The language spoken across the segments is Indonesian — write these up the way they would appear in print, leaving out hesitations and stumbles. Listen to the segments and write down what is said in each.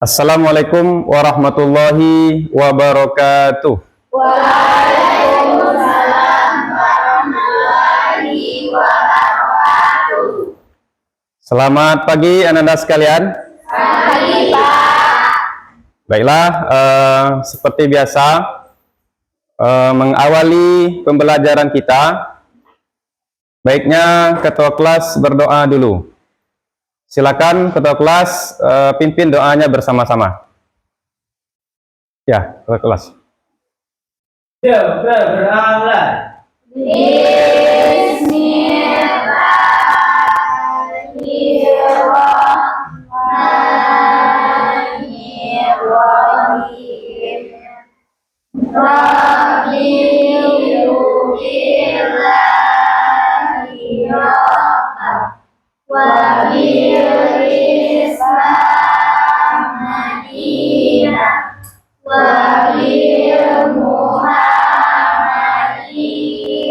Assalamualaikum warahmatullahi wabarakatuh. Waalaikumsalam warahmatullahi wabarakatuh. Selamat pagi Anda sekalian. Pagi, Pak. Baiklah, seperti biasa mengawali pembelajaran kita, baiknya ketua kelas berdoa dulu. Silakan ketua kelas pimpin doanya bersama-sama. Ya, ketua kelas. Beramlah. Bismillahirrahmanirrahim. Rabbillahi rabbah wa bil Islam madinah wa bil Muhammadin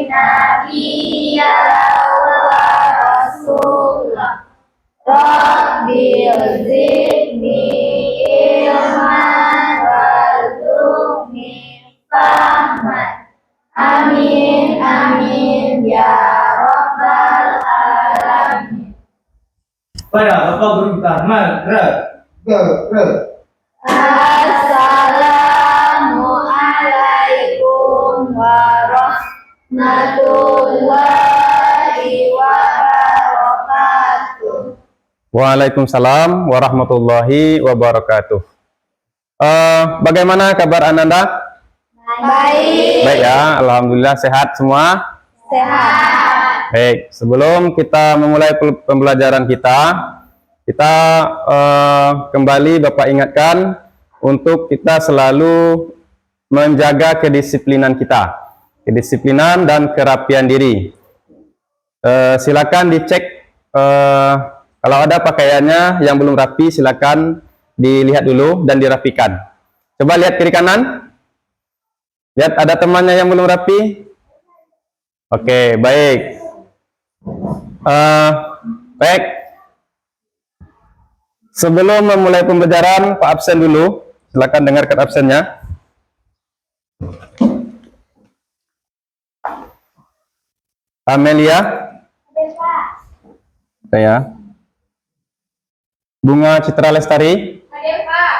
nabiyyan wa rasulah. Rabbil zidni ilman warzuqni fahman. Amin amin ya rabbal alamin. Para Bapak Guru Utama, Assalamualaikum warahmatullahi wabarakatuh. Waalaikumsalam warahmatullahi wabarakatuh. Bagaimana kabar Ananda? Baik. Baik ya, alhamdulillah sehat semua. Sehat. Baik, sebelum kita memulai pembelajaran kita kembali Bapak ingatkan untuk kita selalu menjaga kedisiplinan kita, kedisiplinan dan kerapian diri. Silakan dicek kalau ada pakaiannya yang belum rapi, silakan dilihat dulu dan dirapikan. Coba lihat kiri kanan. Lihat ada temannya yang belum rapi. Oke, baik. Baik. Sebelum memulai pembelajaran, Pak absen dulu. Silakan dengarkan absennya. Amelia. Saya. Bunga Citra Lestari. Hadir, Pak.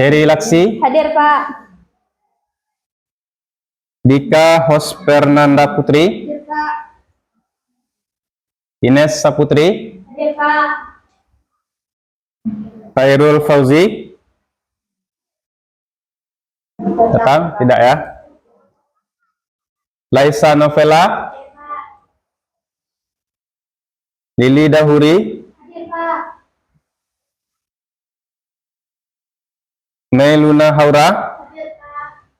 Heri Laksi. Hadir, Pak. Dika Hospernanda Putri. Hadir, Pak. Ines Saputri. Hadir, Pak. Khairul Fauzi. Datang? Tidak ya? Laisa Novela. Lili Dahuri. Hadir, Pak. Meluna Haura. Hadir, Pak.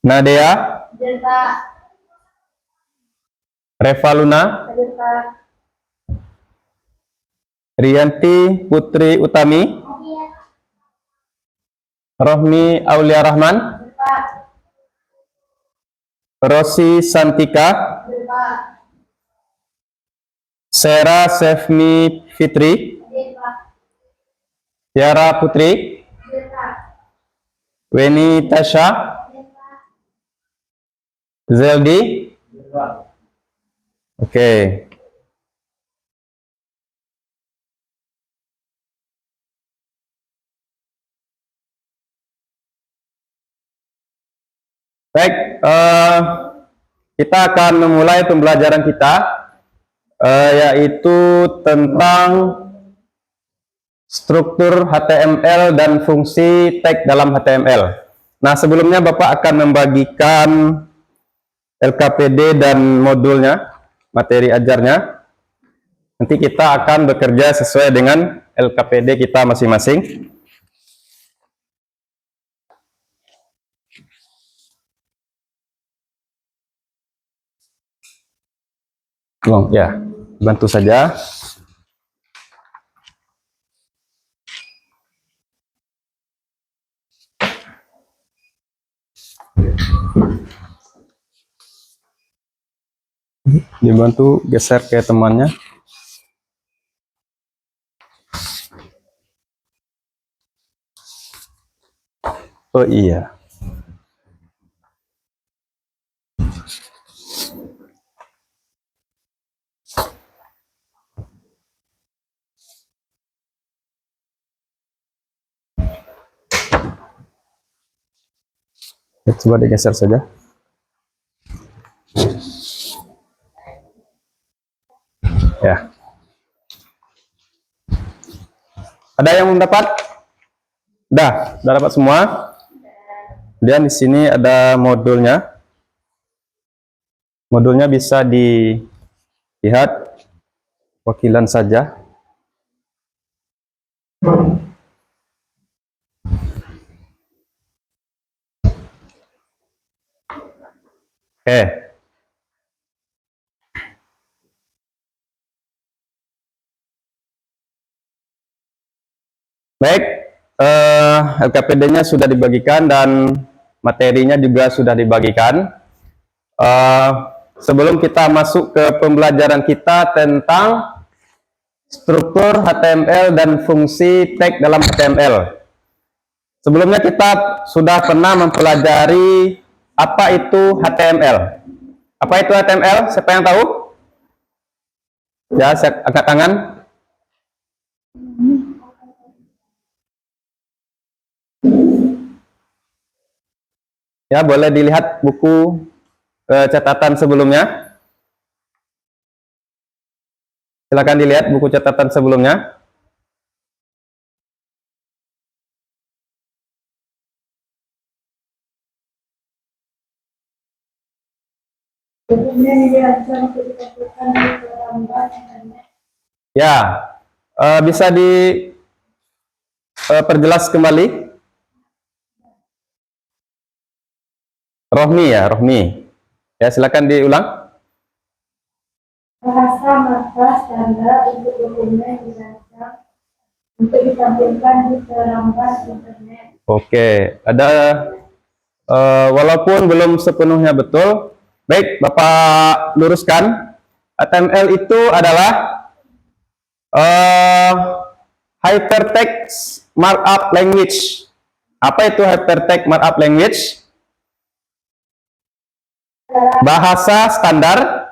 Nadia. Hadir, Pak. Reva Luna. Hadir, Pak. Rianti Putri Utami. Rohmi Aulia Rahman. Hadir, Pak. Rosi Santika. Hadir, Pak. Sera Sefmi Fitri. Hadir, Pak. Tiara Putri. Hadir, Pak. Weni Tasha. Hadir, Pak. Zeldi. Oke. Baik, kita akan memulai pembelajaran kita, yaitu tentang struktur HTML dan fungsi tag dalam HTML. Nah, sebelumnya Bapak akan membagikan LKPD dan modulnya, materi ajarnya. Nanti kita akan bekerja sesuai dengan LKPD kita masing-masing. Ya, bantu saja. Dibantu geser ke temannya. Oh iya. Ya, coba digeser saja. Ya. Ada yang belum dapat? Udah dapat semua. Kemudian di sini ada modulnya. Modulnya bisa dilihat wakilan saja. Oke. Baik, LKPD-nya sudah dibagikan dan materinya juga sudah dibagikan. Sebelum kita masuk ke pembelajaran kita tentang struktur HTML dan fungsi tag dalam HTML. Sebelumnya kita sudah pernah mempelajari apa itu HTML. Apa itu HTML? Siapa yang tahu? Ya, saya angkat tangan. Ya, boleh dilihat buku catatan sebelumnya. Silakan dilihat buku catatan sebelumnya. Dokumen yang bisa ditampilkan di gambar internet. Ya, bisa diperjelas kembali. Rohmi ya, Rohmi. Ya, silakan diulang. Bahasa markup standar untuk dokumen dirancang untuk ditampilkan di perangkat internet. Oke, ada walaupun belum sepenuhnya betul. Baik, Bapak luruskan. HTML itu adalah Hypertext Markup Language. Apa itu Hypertext Markup Language? Bahasa standar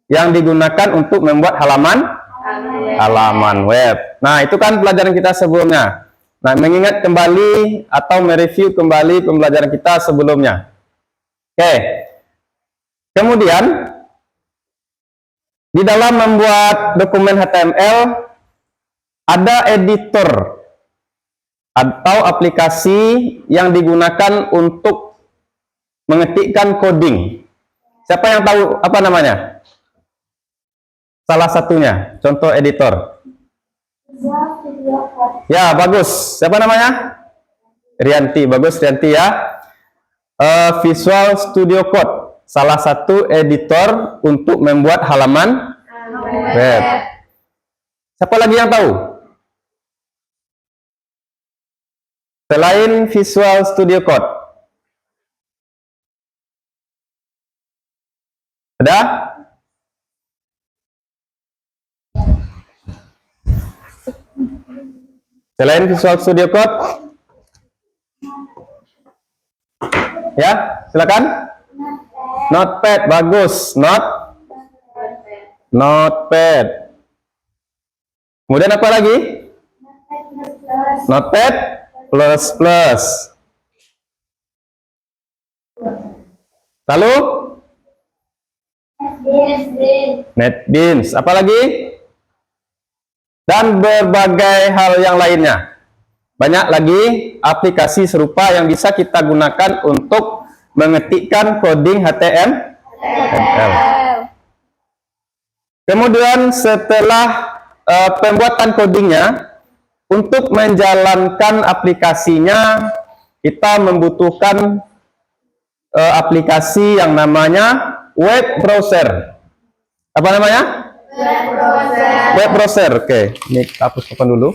yang digunakan untuk membuat halaman web. Nah, itu kan pelajaran kita sebelumnya. Nah, mengingat kembali atau mereview kembali pembelajaran kita sebelumnya. Oke. Kemudian di dalam membuat dokumen HTML ada editor atau aplikasi yang digunakan untuk mengetikkan coding. Siapa yang tahu apa namanya? Salah satunya, contoh editor. Ya, bagus. Siapa namanya? Rianti. Bagus, Rianti ya. Visual Studio Code, salah satu editor untuk membuat halaman web. Siapa lagi yang tahu? Selain Visual Studio Code. Ada? Selain Visual Studio Code? Ya, silakan. Notepad, bagus. Notepad. Kemudian apa lagi? Notepad plus. Lalu? NetBeans. Apa lagi? Dan berbagai hal yang lainnya. Banyak lagi aplikasi serupa yang bisa kita gunakan untuk mengetikkan coding HTML. Kemudian setelah pembuatan codingnya, untuk menjalankan aplikasinya, kita membutuhkan aplikasi yang namanya web browser. Apa namanya? Web browser. Oke, ini hapus papan dulu.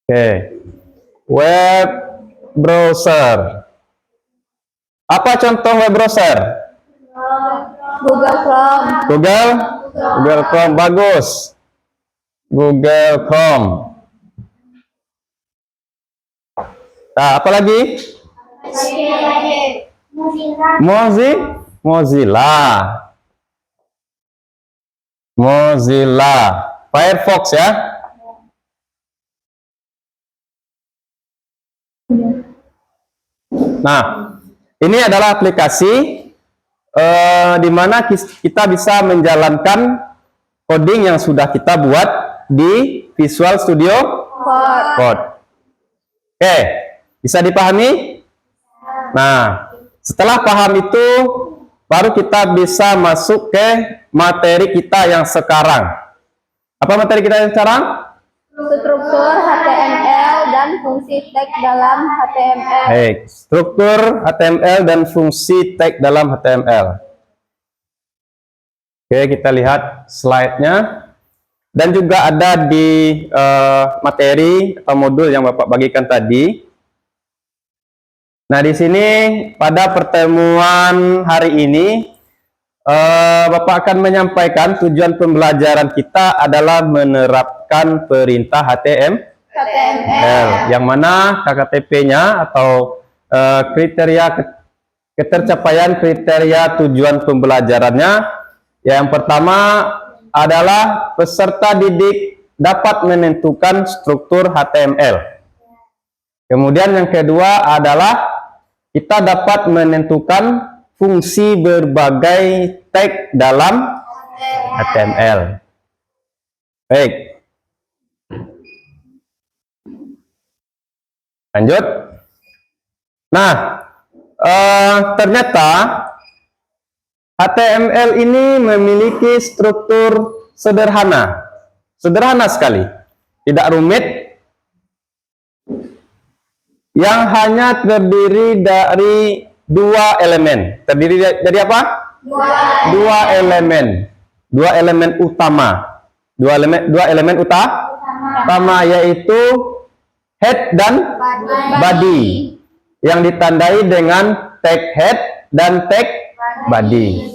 Oke, web browser. Apa contoh web browser? Google Chrome. Google Chrome, bagus. Google Chrome. Nah, apa lagi? Mozilla. Firefox ya. Nah, ini adalah aplikasi di mana kita bisa menjalankan coding yang sudah kita buat di Visual Studio Code. Oke, bisa dipahami? Nah, setelah paham itu, baru kita bisa masuk ke materi kita yang sekarang. Apa materi kita yang sekarang? Struktur HTML dan fungsi tag dalam HTML. Baik, struktur HTML dan fungsi tag dalam HTML. Oke, kita lihat slide-nya. Dan juga ada di materi atau modul yang Bapak bagikan tadi. Nah, di sini pada pertemuan hari ini, Bapak akan menyampaikan tujuan pembelajaran kita adalah menerapkan perintah HTML, yang mana KKTP-nya atau kriteria ketercapaian kriteria tujuan pembelajarannya. Yang pertama adalah peserta didik dapat menentukan struktur HTML. Kemudian yang kedua adalah kita dapat menentukan fungsi berbagai tag dalam HTML. Baik. Lanjut. Nah, ternyata HTML ini memiliki struktur sederhana. Sederhana sekali. Tidak rumit. Yang hanya terdiri dari dua elemen. Terdiri dari apa? Dua elemen. Dua elemen utama. Dua elemen utama, yaitu head dan body. Yang ditandai dengan tag head dan tag body.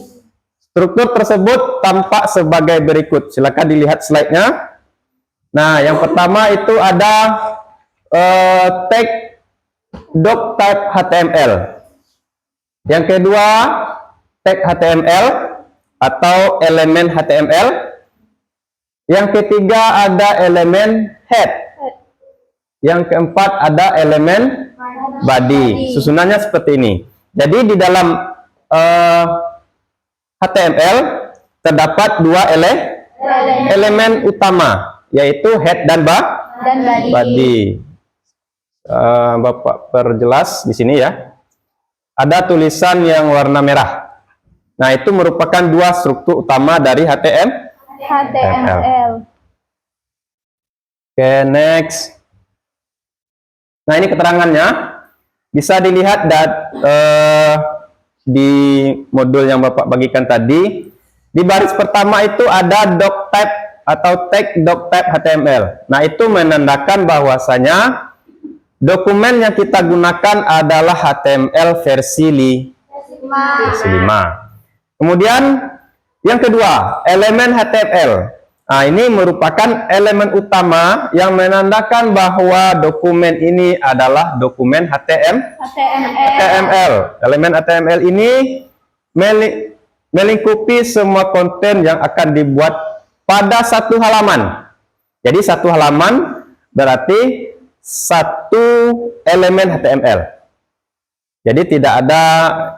Struktur tersebut tampak sebagai berikut. Silakan dilihat slide-nya. Nah, yang pertama itu ada tag doc type HTML. Yang kedua, tag HTML atau elemen HTML. Yang ketiga ada elemen head. Yang keempat ada elemen body. Susunannya seperti ini. Jadi di dalam HTML terdapat dua elemen utama, yaitu head dan body. Bapak perjelas di sini ya. Ada tulisan yang warna merah. Nah, itu merupakan dua struktur utama dari HTML. Oke, next. Nah, ini keterangannya. Bisa dilihat di modul yang Bapak bagikan tadi. Di baris pertama itu ada doc type atau tag doc type HTML. Nah, itu menandakan bahwasanya dokumen yang kita gunakan adalah HTML versi 5. Kemudian yang kedua, elemen HTML. Nah, ini merupakan elemen utama yang menandakan bahwa dokumen ini adalah dokumen HTML. Elemen HTML ini melingkupi semua konten yang akan dibuat pada satu halaman. Jadi satu halaman berarti satu elemen HTML. Jadi tidak ada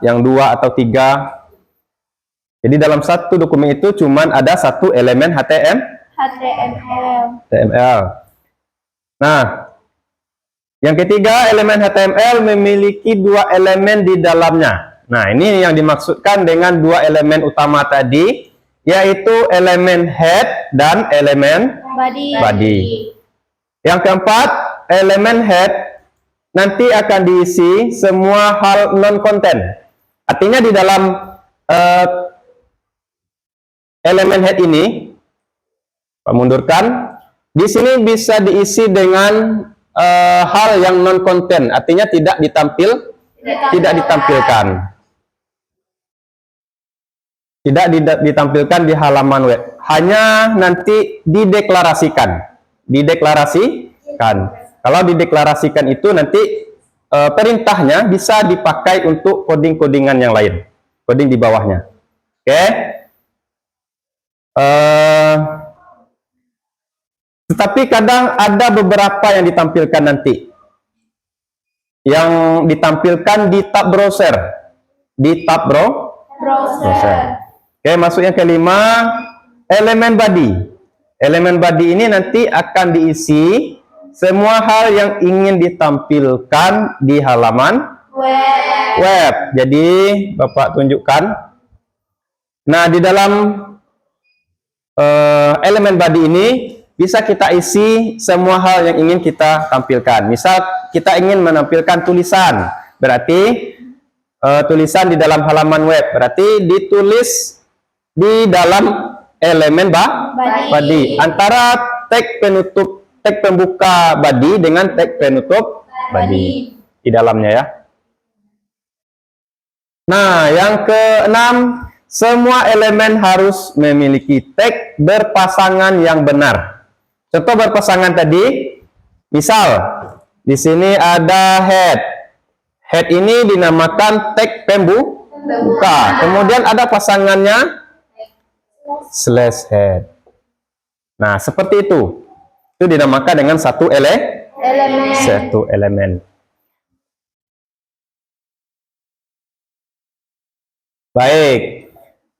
yang dua atau tiga. Jadi dalam satu dokumen itu cuman ada satu elemen HTML. Nah, yang ketiga, elemen HTML memiliki dua elemen di dalamnya. Nah, ini yang dimaksudkan dengan dua elemen utama tadi, yaitu elemen head dan elemen body. Yang keempat, elemen head nanti akan diisi semua hal non-konten. Artinya di dalam elemen head ini, Pak mundurkan, di sini bisa diisi dengan hal yang non-konten, artinya tidak ditampilkan. ditampilkan di halaman web, hanya nanti dideklarasikan. Kalau dideklarasikan itu nanti perintahnya bisa dipakai untuk coding-codingan yang lain, coding di bawahnya. Oke. Tetapi kadang ada beberapa yang ditampilkan nanti, yang ditampilkan di tab browser, browser. Oke, masuk yang kelima, elemen body. Elemen body ini nanti akan diisi semua hal yang ingin ditampilkan di halaman web. Jadi Bapak tunjukkan. Nah, di dalam elemen body ini bisa kita isi semua hal yang ingin kita tampilkan. Misal kita ingin menampilkan tulisan, berarti tulisan di dalam halaman web, berarti ditulis di dalam elemen body. Antara tag penutup, tag pembuka body dengan tag penutup body di dalamnya ya. Nah, yang keenam, semua elemen harus memiliki tag berpasangan yang benar. Contoh berpasangan tadi, misal di sini ada head. Head ini dinamakan tag pembuka. Kemudian ada pasangannya slash head. Nah, seperti itu. Itu dinamakan dengan satu elemen. Baik.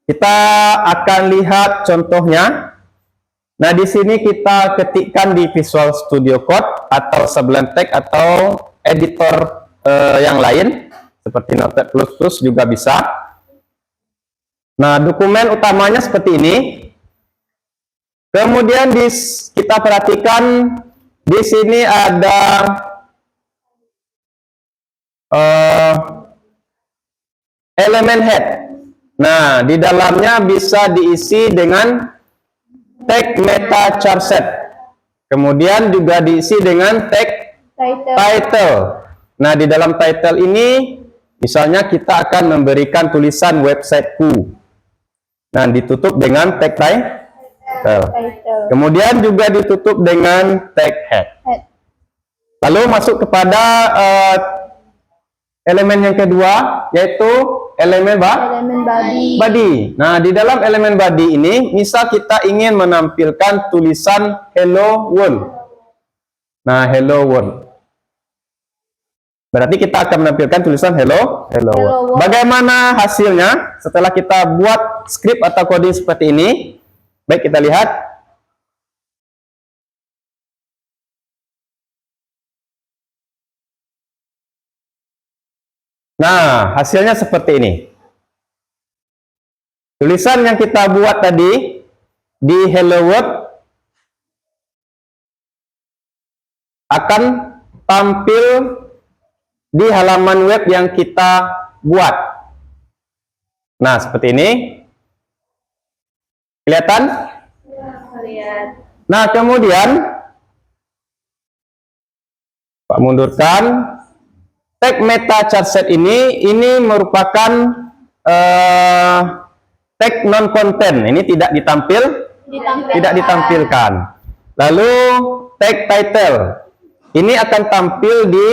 Kita akan lihat contohnya. Nah, di sini kita ketikkan di Visual Studio Code atau Sublime Text atau editor yang lain seperti Notepad++ juga bisa. Nah, dokumen utamanya seperti ini. Kemudian kita perhatikan di sini ada elemen head. Nah, di dalamnya bisa diisi dengan tag meta charset. Kemudian juga diisi dengan tag title. Nah, di dalam title ini misalnya kita akan memberikan tulisan websiteku. Nah, ditutup dengan tag title. Kemudian juga ditutup dengan tag head. Lalu masuk kepada elemen yang kedua, yaitu elemen body. Nah, di dalam elemen body ini, misal kita ingin menampilkan tulisan hello world. Nah, hello world. Berarti kita akan menampilkan tulisan hello world. Bagaimana hasilnya setelah kita buat script atau coding seperti ini? Baik, kita lihat. Nah, hasilnya seperti ini. Tulisan yang kita buat tadi di Hello World akan tampil di halaman web yang kita buat. Nah, seperti ini. Kelihatan? Lihat. Nah, kemudian Pak mundurkan. Tag meta charset ini merupakan tag non content. Ini tidak ditampilkan. Lalu tag title ini akan tampil di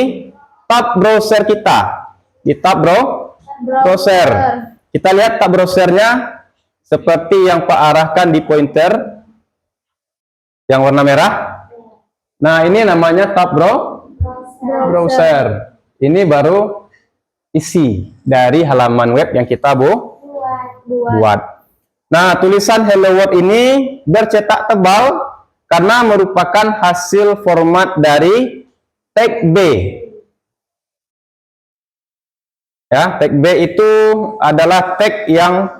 tab browser kita. Di tab browser. Kita lihat tab browsernya seperti yang Pak arahkan di pointer yang warna merah. Nah, ini namanya tab browser. Ini baru isi dari halaman web yang kita buat. Nah, tulisan Hello World ini bercetak tebal karena merupakan hasil format dari tag B. Ya, tag B itu adalah tag yang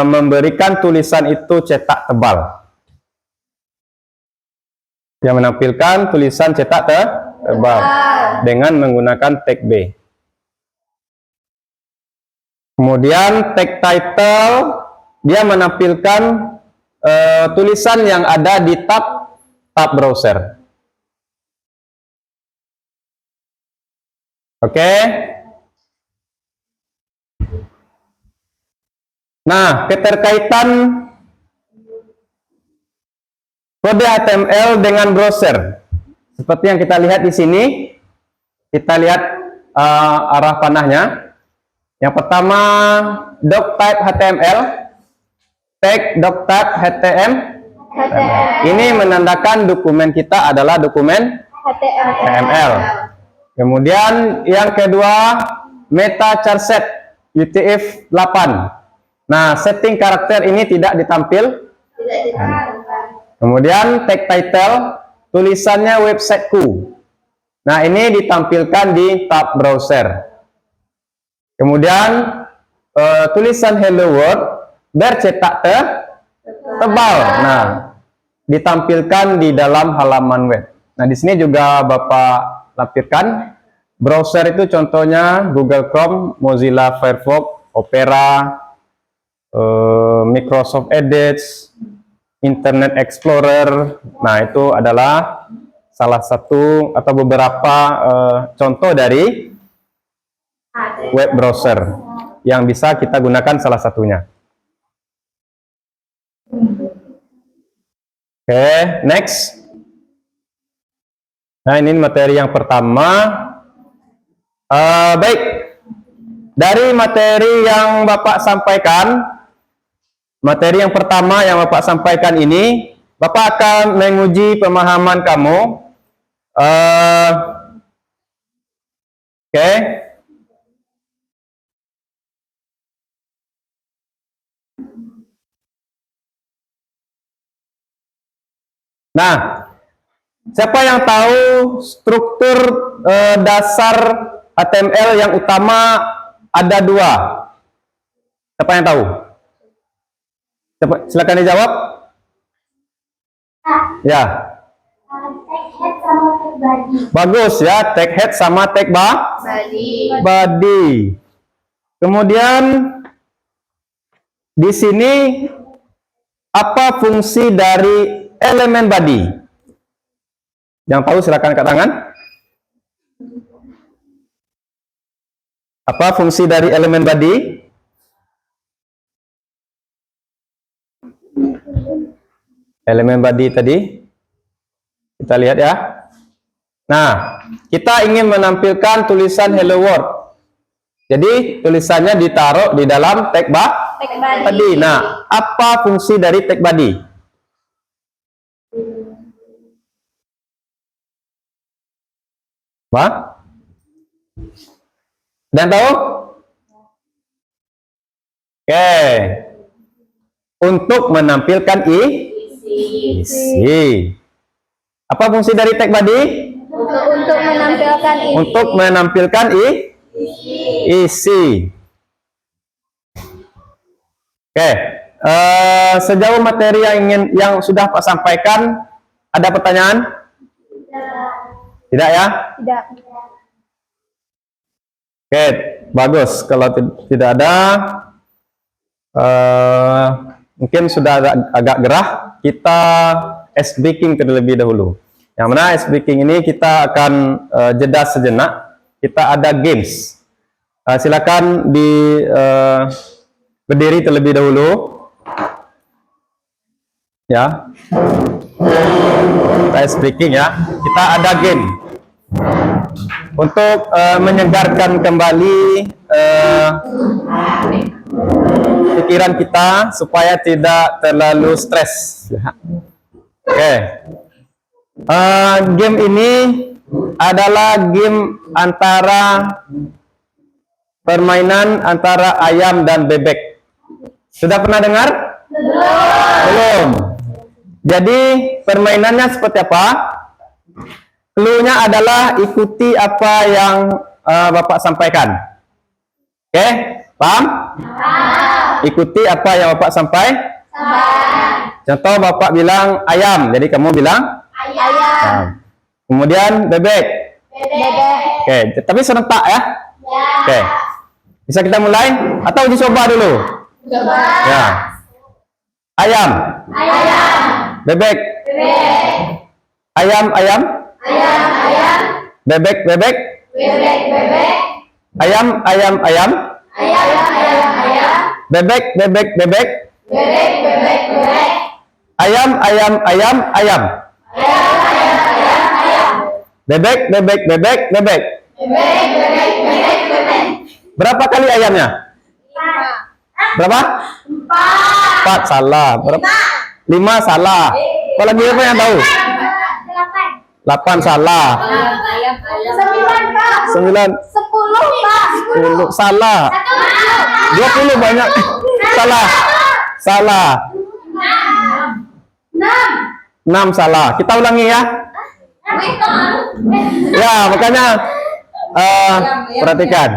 memberikan tulisan itu cetak tebal. Yang menampilkan tulisan cetak tebal dengan menggunakan tag B. Kemudian tag title dia menampilkan tulisan yang ada di tab browser. Oke. Nah, keterkaitan kode HTML dengan browser. Seperti yang kita lihat di sini, kita lihat arah panahnya. Yang pertama, doctype HTML, tag doctype HTML. Ini menandakan dokumen kita adalah dokumen HTML. Kemudian yang kedua, meta charset UTF-8. Nah, setting karakter ini tidak ditampil. Kemudian tag title, tulisannya websiteku. Nah, ini ditampilkan di tab browser. Kemudian tulisan hello world bercetak tebal. Nah, ditampilkan di dalam halaman web. Nah, di sini juga Bapak lampirkan browser itu contohnya Google Chrome, Mozilla Firefox, Opera, Microsoft Edge, Internet Explorer. Nah, itu adalah salah satu atau beberapa contoh dari web browser yang bisa kita gunakan salah satunya. Oke, next. Nah, ini materi yang pertama. Baik, dari materi yang Bapak sampaikan, materi yang pertama yang Bapak sampaikan ini, Bapak akan menguji pemahaman kamu. Oke. Nah, siapa yang tahu struktur dasar HTML yang utama ada dua? Siapa yang tahu? Silakan dijawab. Ya. Tag head sama tag body. Bagus ya, tag head sama tag body. Kemudian di sini apa fungsi dari elemen body? Yang tahu silakan angkat tangan. Apa fungsi dari elemen body? Elemen body tadi kita lihat ya. Nah, kita ingin menampilkan tulisan hello world. Jadi tulisannya ditaruh di dalam tag body. Nah, apa fungsi dari tag body? Apa? Dan tahu? Oke. Untuk menampilkan isi. Apa fungsi dari tag body? Untuk menampilkan isi. Oke. Sejauh materi yang sudah Pak sampaikan, ada pertanyaan? Tidak ya? Tidak. Oke, bagus. Kalau tidak ada, mungkin sudah agak gerah, kita S-baking terlebih dahulu. Yang mana S-baking ini kita akan jeda sejenak. Kita ada games. Silakan berdiri terlebih dahulu. Ya. Kita S-baking ya. Kita ada game. Untuk menyegarkan kembali pikiran kita supaya tidak terlalu stres. Oke. Game ini adalah game permainan antara ayam dan bebek. Sudah pernah dengar? Belum. Jadi permainannya seperti apa? Clue-nya adalah ikuti apa yang Bapak sampaikan. Oke, paham? Ikuti apa yang Bapak sampaikan. Contoh Bapak bilang ayam, jadi kamu bilang ayam. Kemudian bebek. Oke, tapi serentak ya. Oke, bisa kita mulai atau dicoba dulu? Ya. Ayam. Bebek. Ayam. Bebek. Ayam. Bebek, bebek, bebek. Bebek, bebek, bebek. Ayam, ayam, ayam, ayam. Ayam, ayam, ayam, ayam. Bebek, bebek, bebek, bebek. Bebek, bebek, bebek, bebek. Berapa kali ayamnya? Berapa? 4 salah. Berapa? 5 salah. Apa lagi apa yang tahu? 8 salah. 9, Pak. 9 10, Pak. 10 salah. 20 banyak. Salah. Salah. 6 salah. Kita ulangi ya. Ya, makanya perhatikan.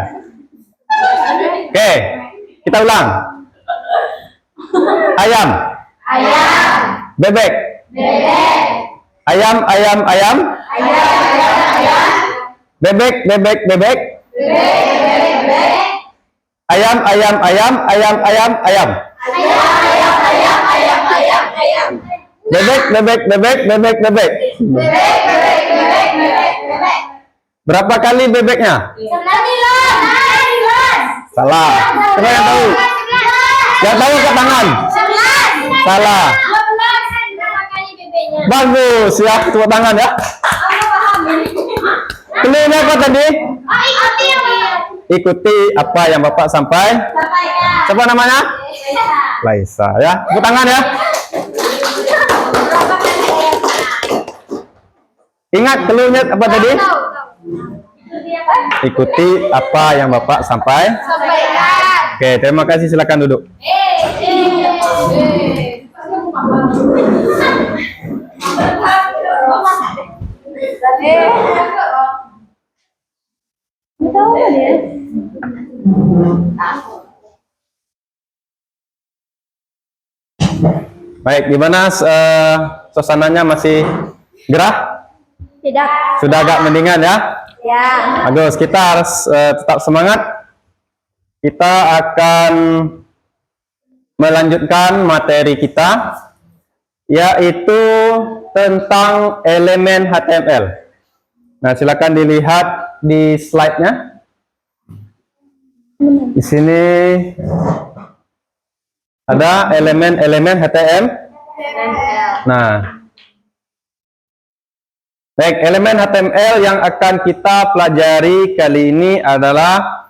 Oke, kita ulang. Ayam, Ayam. bebek, Bebek. ayam, ayam, ayam, Ayam, ayam, ayam. bebek, bebek, bebek, Bebek, bebek, bebek. ayam, ayam, ayam, ayam, ayam, ayam, Ayam, ayam, ayam, ayam, ayam, ayam. bebek, bebek, bebek, bebek, bebek. Bebek, bebek, bebek, bebek, bebek. Berapa kali bebeknya? 9. Salah. Siapa yang tahu? Yang tahu angkat tangan. 11. Salah. 12. Berapa kali bebeknya? Bagus ya, tepuk tangan ya. Aku paham ini. Clue-nya apa tadi? Oh, ikuti yang benar. Ikuti apa yang Bapak sampaikan. Sampaikan. Siapa namanya? Laisa ya. Tepuk tangan ya. Berapa kali bebeknya? Ingat clue-nya apa tadi? Tahu, tahu. Ikuti apa? Ikuti apa yang Bapak sampaikan. Sampaikan. Oke, terima kasih. Silakan duduk. Baik, gimana suasananya, masih gerah? Tidak. Sudah agak mendingan ya? Ya. Bagus, kita harus tetap semangat. Kita akan melanjutkan materi kita, yaitu tentang elemen HTML. Nah, silakan dilihat di slide-nya. Di sini ada elemen-elemen HTML. Nah, baik, elemen HTML yang akan kita pelajari kali ini adalah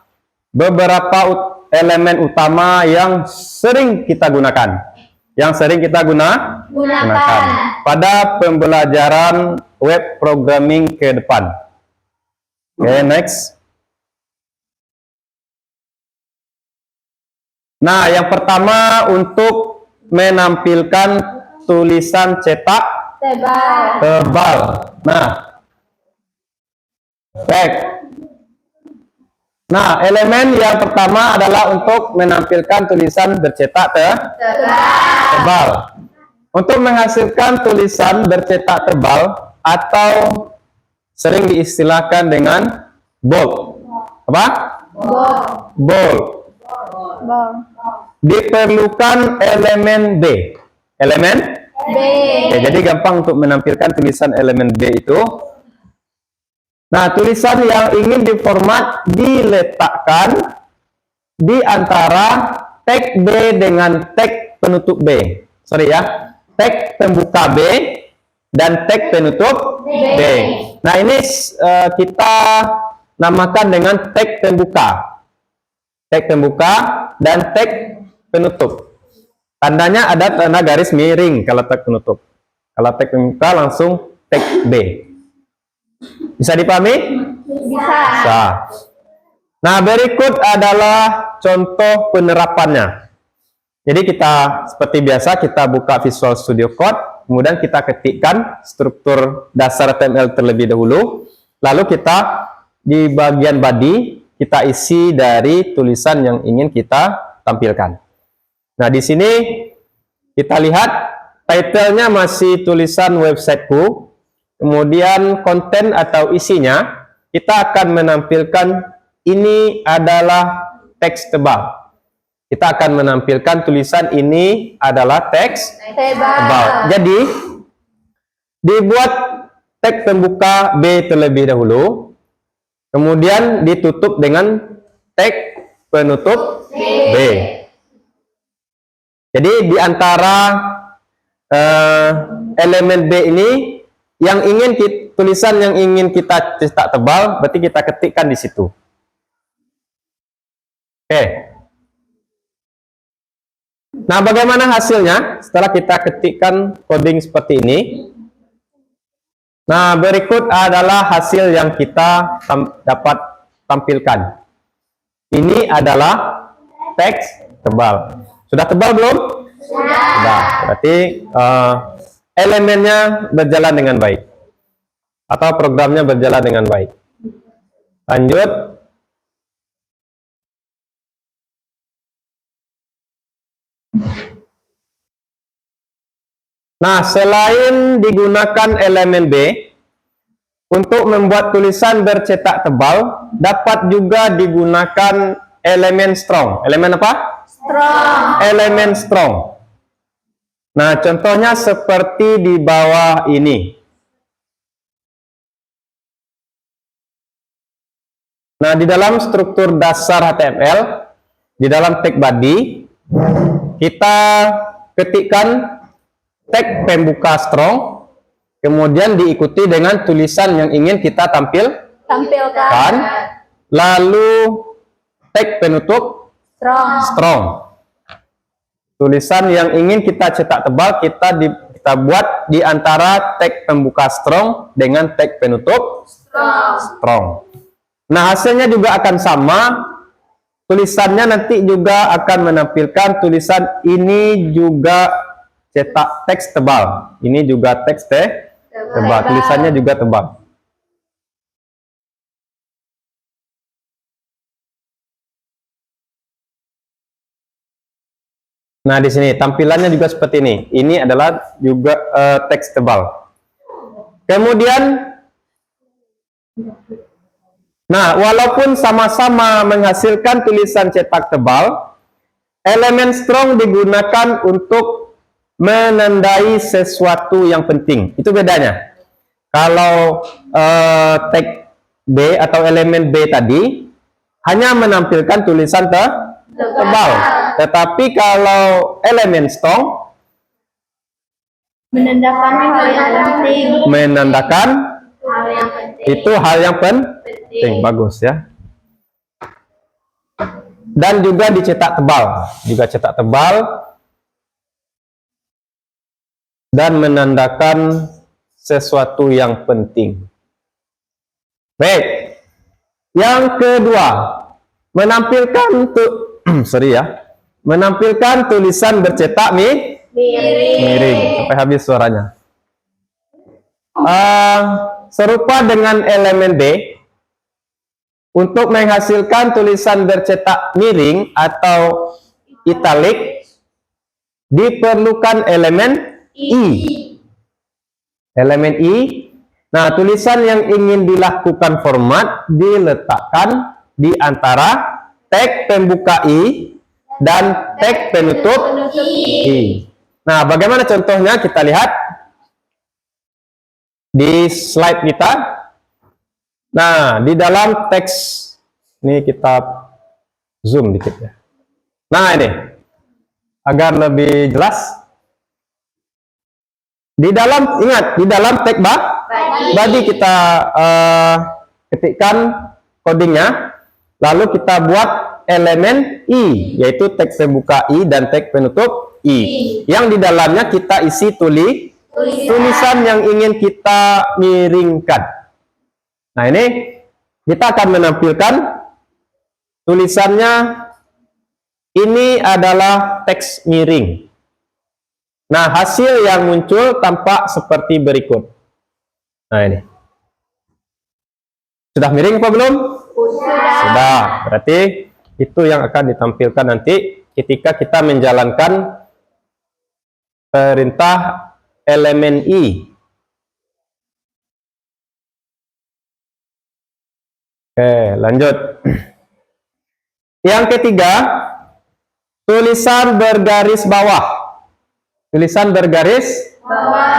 beberapa elemen utama yang sering kita gunakan. Yang sering kita gunakan pada pembelajaran web programming ke depan. Oke, next. Nah, yang pertama untuk menampilkan tulisan cetak tebal. Nah, baik. Nah, elemen yang pertama adalah untuk menampilkan tulisan bercetak tebal. Untuk menghasilkan tulisan bercetak tebal atau sering diistilahkan dengan bold. Apa? Bold. Diperlukan elemen B. Elemen B. Oke, jadi gampang untuk menampilkan tulisan elemen B itu. Nah, tulisan yang ingin diformat diletakkan di antara tag B dengan tag penutup B. Sorry ya, tag pembuka B dan tag penutup B. Nah, ini kita namakan dengan tag pembuka. Tag pembuka dan tag penutup. Tandanya ada tanda garis miring kalau tag penutup. Kalau tag pembuka langsung tag B. Bisa dipahami? Bisa. Nah, berikut adalah contoh penerapannya. Jadi kita seperti biasa kita buka Visual Studio Code, kemudian kita ketikkan struktur dasar HTML terlebih dahulu, lalu kita di bagian body kita isi dari tulisan yang ingin kita tampilkan. Nah, di sini kita lihat title-nya masih tulisan websiteku. Kemudian konten atau isinya, kita akan menampilkan ini adalah teks tebal. Kita akan menampilkan tulisan ini adalah teks tebal. Jadi, dibuat teks pembuka B terlebih dahulu, kemudian ditutup dengan teks penutup B. Jadi di antara elemen B ini yang tulisan yang ingin kita cetak tebal, berarti kita ketikkan di situ. Oke. Nah, bagaimana hasilnya setelah kita ketikkan coding seperti ini? Nah, berikut adalah hasil yang kita dapat tampilkan. Ini adalah teks tebal. Sudah tebal belum? Sudah. Berarti elemennya berjalan dengan baik. Atau programnya berjalan dengan baik. Lanjut. Nah, selain digunakan elemen B, untuk membuat tulisan bercetak tebal, dapat juga digunakan elemen strong. Elemen apa? Strong. Elemen strong. Nah, contohnya seperti di bawah ini. Nah, di dalam struktur dasar HTML, di dalam tag body, kita ketikkan tag pembuka strong, kemudian diikuti dengan tulisan yang ingin kita tampilkan, lalu tag penutup strong. Tulisan yang ingin kita cetak tebal kita buat di antara tag pembuka strong dengan tag penutup strong. Nah, hasilnya juga akan sama. Tulisannya nanti juga akan menampilkan tulisan ini juga cetak teks tebal. Ini juga teks tebal. Tulisannya juga tebal. Nah, di sini tampilannya juga seperti ini. Ini adalah juga teks tebal. Kemudian, nah, walaupun sama-sama menghasilkan tulisan cetak tebal, elemen strong digunakan untuk menandai sesuatu yang penting. Itu bedanya. Kalau tag B atau elemen B tadi hanya menampilkan tulisan tebal. Tetapi kalau elemen strong Menandakan hal yang penting. menandakan itu hal yang penting. Bagus ya. Dan juga dicetak tebal. Juga cetak tebal. Dan menandakan sesuatu yang penting. Baik. Yang kedua, menampilkan menampilkan tulisan bercetak miring. Sampai habis suaranya. Serupa dengan elemen B, untuk menghasilkan tulisan bercetak miring atau italic diperlukan elemen I. Elemen I. Nah, tulisan yang ingin dilakukan format diletakkan di antara tag pembuka I dan tag penutup I. Nah, bagaimana contohnya? Kita lihat di slide kita. Nah, di dalam teks ini kita zoom dikit ya. Nah, ini agar lebih jelas. Di dalam, ingat, di dalam tag body kita ketikkan codingnya, lalu kita buat elemen I, yaitu tag pembuka I dan tag penutup I. Yang di dalamnya kita isi tulisan yang ingin kita miringkan. Nah, ini kita akan menampilkan tulisannya. Ini adalah teks miring. Nah, hasil yang muncul tampak seperti berikut. Nah, ini. Sudah miring apa belum? Sudah. Berarti itu yang akan ditampilkan nanti ketika kita menjalankan perintah elemen I. Oke, lanjut. Yang ketiga, tulisan bergaris bawah. Tulisan bergaris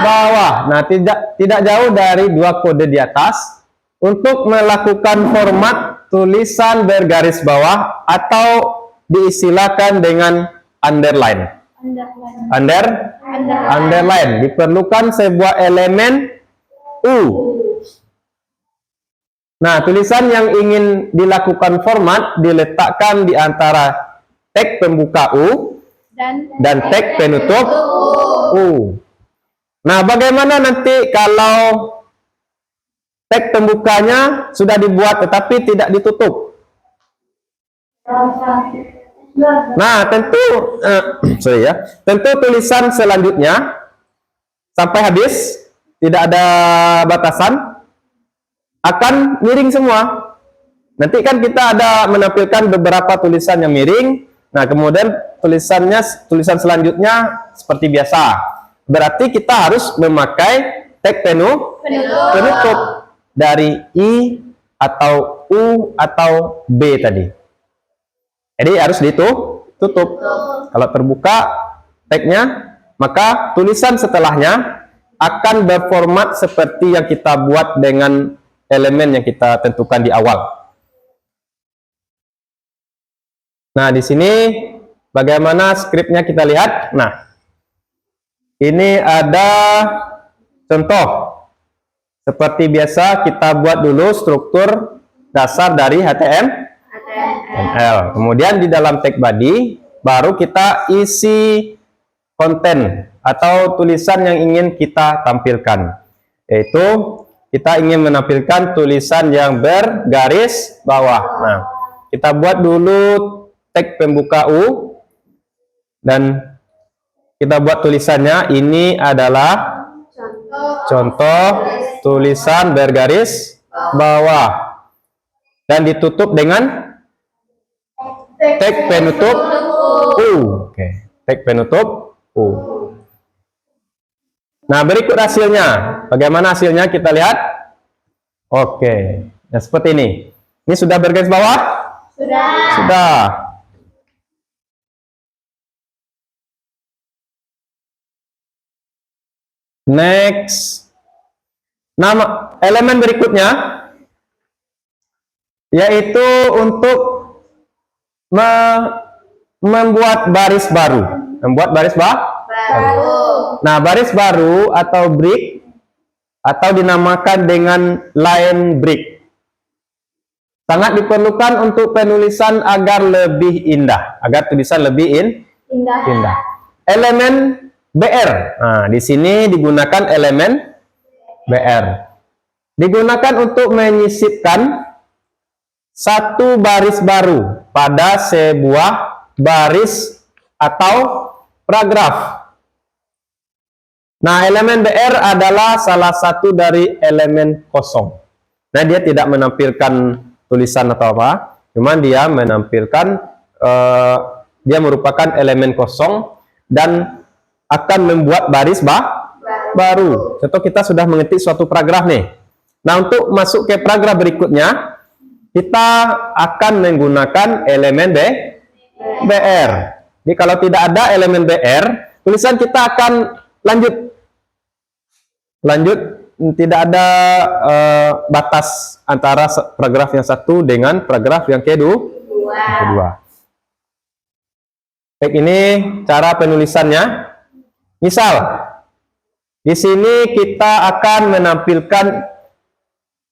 bawah. Nah, tidak jauh dari dua kode di atas untuk melakukan format tulisan bergaris bawah atau diistilahkan dengan underline. underline. Diperlukan sebuah elemen U. Nah, tulisan yang ingin dilakukan format diletakkan di antara tag pembuka U dan tag penutup U. Nah, bagaimana nanti kalau tag pembukanya sudah dibuat tetapi tidak ditutup? Nah, tentu tentu tulisan selanjutnya sampai habis, tidak ada batasan, akan miring semua. Nanti kan kita ada menampilkan beberapa tulisan yang miring. Nah, kemudian tulisan selanjutnya seperti biasa. Berarti kita harus memakai tag penutup dari I atau U atau B tadi. Jadi harus ditutup. Kalau terbuka tagnya, maka tulisan setelahnya akan berformat seperti yang kita buat dengan elemen yang kita tentukan di awal. Nah, di sini bagaimana skripnya kita lihat. Nah, ini ada contoh. Seperti biasa kita buat dulu struktur dasar dari HTML. Kemudian di dalam tag body baru kita isi konten atau tulisan yang ingin kita tampilkan. Yaitu kita ingin menampilkan tulisan yang bergaris bawah. Nah, kita buat dulu tag pembuka U dan kita buat tulisannya. Ini adalah contoh tulisan bergaris bawah dan ditutup dengan tag penutup U. Oke, tag penutup U. Nah, berikut hasilnya. Bagaimana hasilnya kita lihat? Oke, nah seperti ini. Ini sudah bergaris bawah? Sudah. Next. Nama elemen berikutnya yaitu untuk membuat baris baru. Membuat baris baru. Nah, baris baru atau break atau dinamakan dengan line break sangat diperlukan untuk penulisan agar lebih indah, agar tulisan lebih indah. Elemen BR. Nah, di sini digunakan elemen BR. Digunakan untuk menyisipkan satu baris baru pada sebuah baris atau paragraf. Nah, elemen BR adalah salah satu dari elemen kosong. Nah, dia tidak menampilkan tulisan atau apa, cuman dia menampilkan dia merupakan elemen kosong dan akan membuat baris baru. Contoh, kita sudah mengetik suatu paragraf nih. Nah, untuk masuk ke paragraf berikutnya, kita akan menggunakan elemen BR. Jadi kalau tidak ada elemen BR, tulisan kita akan lanjut, tidak ada batas antara paragraf yang satu dengan paragraf yang kedua. Baik, ini cara penulisannya. Misal, di sini kita akan menampilkan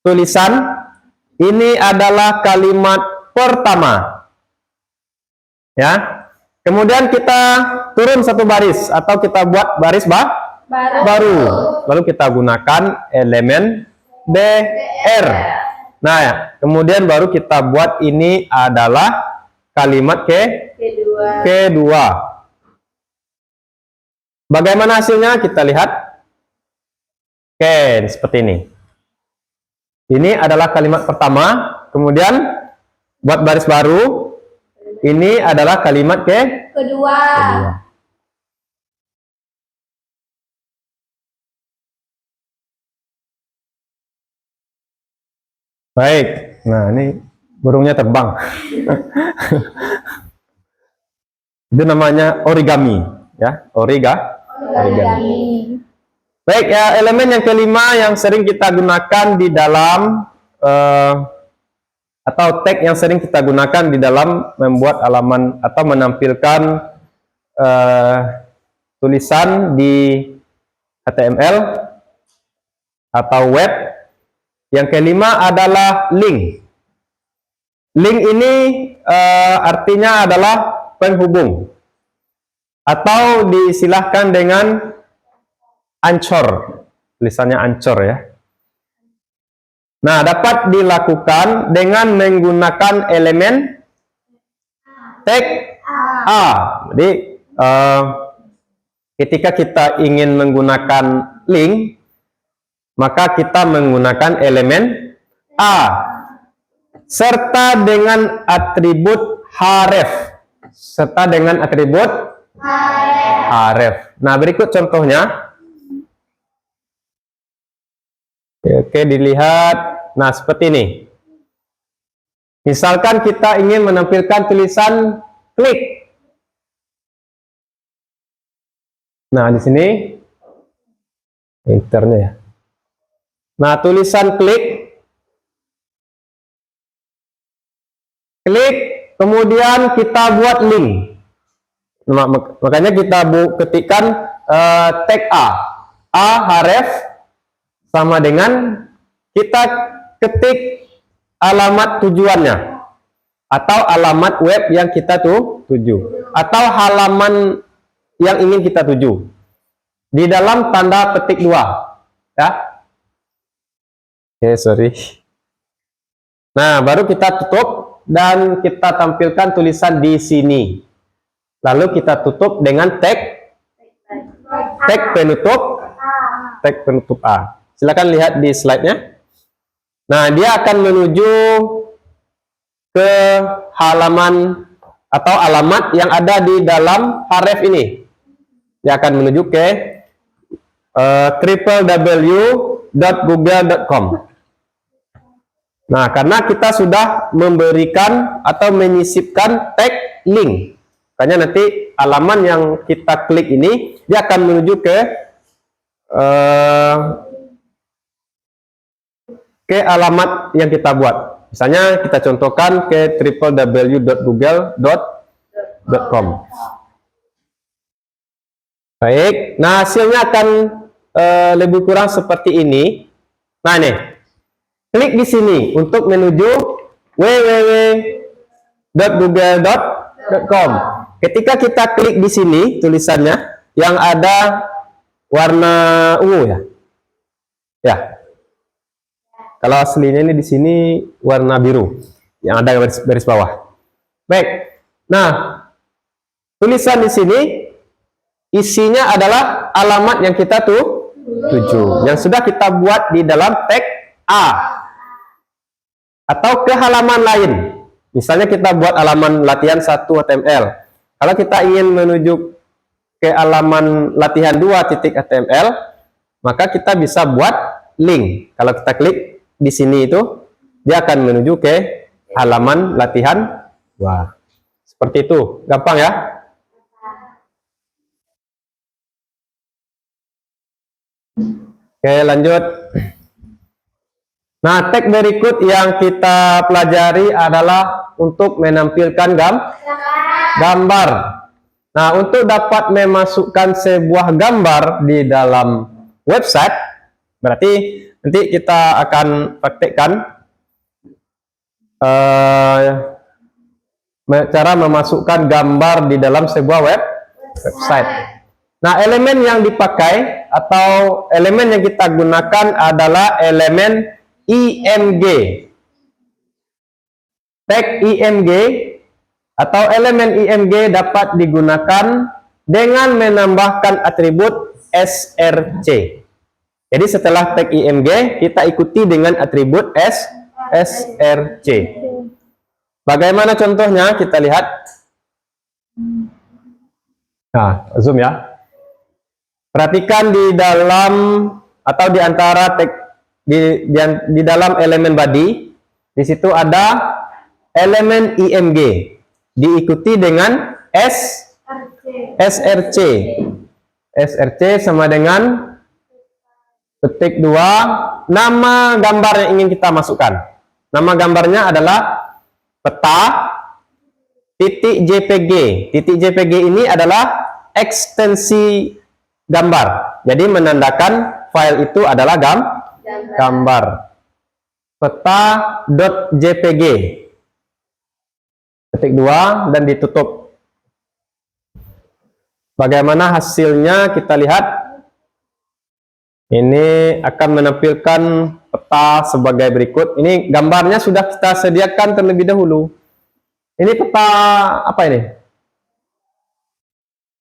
tulisan. Ini adalah kalimat pertama. Ya. Kemudian kita turun satu baris atau kita buat baris baru. Lalu kita gunakan elemen BR. Nah, ya, kemudian baru kita buat ini adalah kalimat kedua. Bagaimana hasilnya? Kita lihat. Oke, seperti ini. Ini adalah kalimat pertama, kemudian buat baris baru. Ini adalah kalimat kedua. Baik, nah ini burungnya terbang. Itu namanya origami, ya, origami. Baik, ya, elemen yang kelima yang sering kita gunakan di dalam atau tag yang sering kita gunakan di dalam membuat halaman atau menampilkan tulisan di HTML atau web. Yang kelima adalah link. Link ini artinya adalah penghubung atau disilahkan dengan ancor, tulisannya ancor ya. Nah, dapat dilakukan dengan menggunakan elemen tag A. Jadi ketika kita ingin menggunakan link, maka kita menggunakan elemen A serta dengan atribut href. Serta dengan atribut href. Nah, berikut contohnya. Oke, dilihat. Nah, seperti ini. Misalkan kita ingin menampilkan tulisan klik. Nah, di sini enternya ya. Nah, tulisan klik, kemudian kita buat link. Nah, makanya kita ketikkan tag A href sama dengan kita ketik alamat tujuannya atau alamat web yang kita tuju atau halaman yang ingin kita tuju di dalam tanda petik 2 ya. Oke, sorry. Nah, baru kita tutup dan kita tampilkan tulisan di sini. Lalu kita tutup dengan tag penutup A. Silakan lihat di slide-nya. Nah, dia akan menuju ke halaman atau alamat yang ada di dalam href ini. Dia akan menuju ke www.google.com. Nah, karena kita sudah memberikan atau menyisipkan tag link, makanya nanti halaman yang kita klik ini dia akan menuju ke alamat yang kita buat. Misalnya kita contohkan ke www.google.com. Baik, nah hasilnya akan lebih kurang seperti ini. Nah, nih, klik di sini untuk menuju www.google.com. Ketika kita klik di sini tulisannya yang ada warna ungu ya. Ya. Kalau aslinya ini di sini warna biru yang ada garis bawah. Baik. Nah, tulisan di sini isinya adalah alamat yang kita tuju, yang sudah kita buat di dalam tag A atau ke halaman lain. Misalnya kita buat halaman latihan 1 HTML. Kalau kita ingin menuju ke halaman latihan 2.html, maka kita bisa buat link. Kalau kita klik di sini itu, dia akan menuju ke halaman latihan 2. Seperti itu, gampang ya? Oke, lanjut. Nah, tag berikut yang kita pelajari adalah untuk menampilkan gambar. Nah, untuk dapat memasukkan sebuah gambar di dalam website, berarti nanti kita akan praktekkan cara memasukkan gambar di dalam sebuah website. Nah, elemen yang dipakai atau elemen yang kita gunakan adalah elemen IMG. Tag IMG atau elemen IMG dapat digunakan dengan menambahkan atribut src. Jadi setelah tag IMG, kita ikuti dengan atribut src. Bagaimana contohnya? Kita lihat. Nah, zoom ya. Perhatikan di dalam atau di antara tag di dalam elemen body, di situ ada elemen IMG diikuti dengan src. Src sama dengan petik 2 nama gambar yang ingin kita masukkan. Nama gambarnya adalah peta .jpg. .jpg ini adalah ekstensi gambar. Jadi menandakan file itu adalah gambar. Peta.jpg. Ketik 2 dan ditutup. Bagaimana hasilnya kita lihat. Ini akan menampilkan peta sebagai berikut. Ini gambarnya sudah kita sediakan terlebih dahulu. Ini peta apa ini?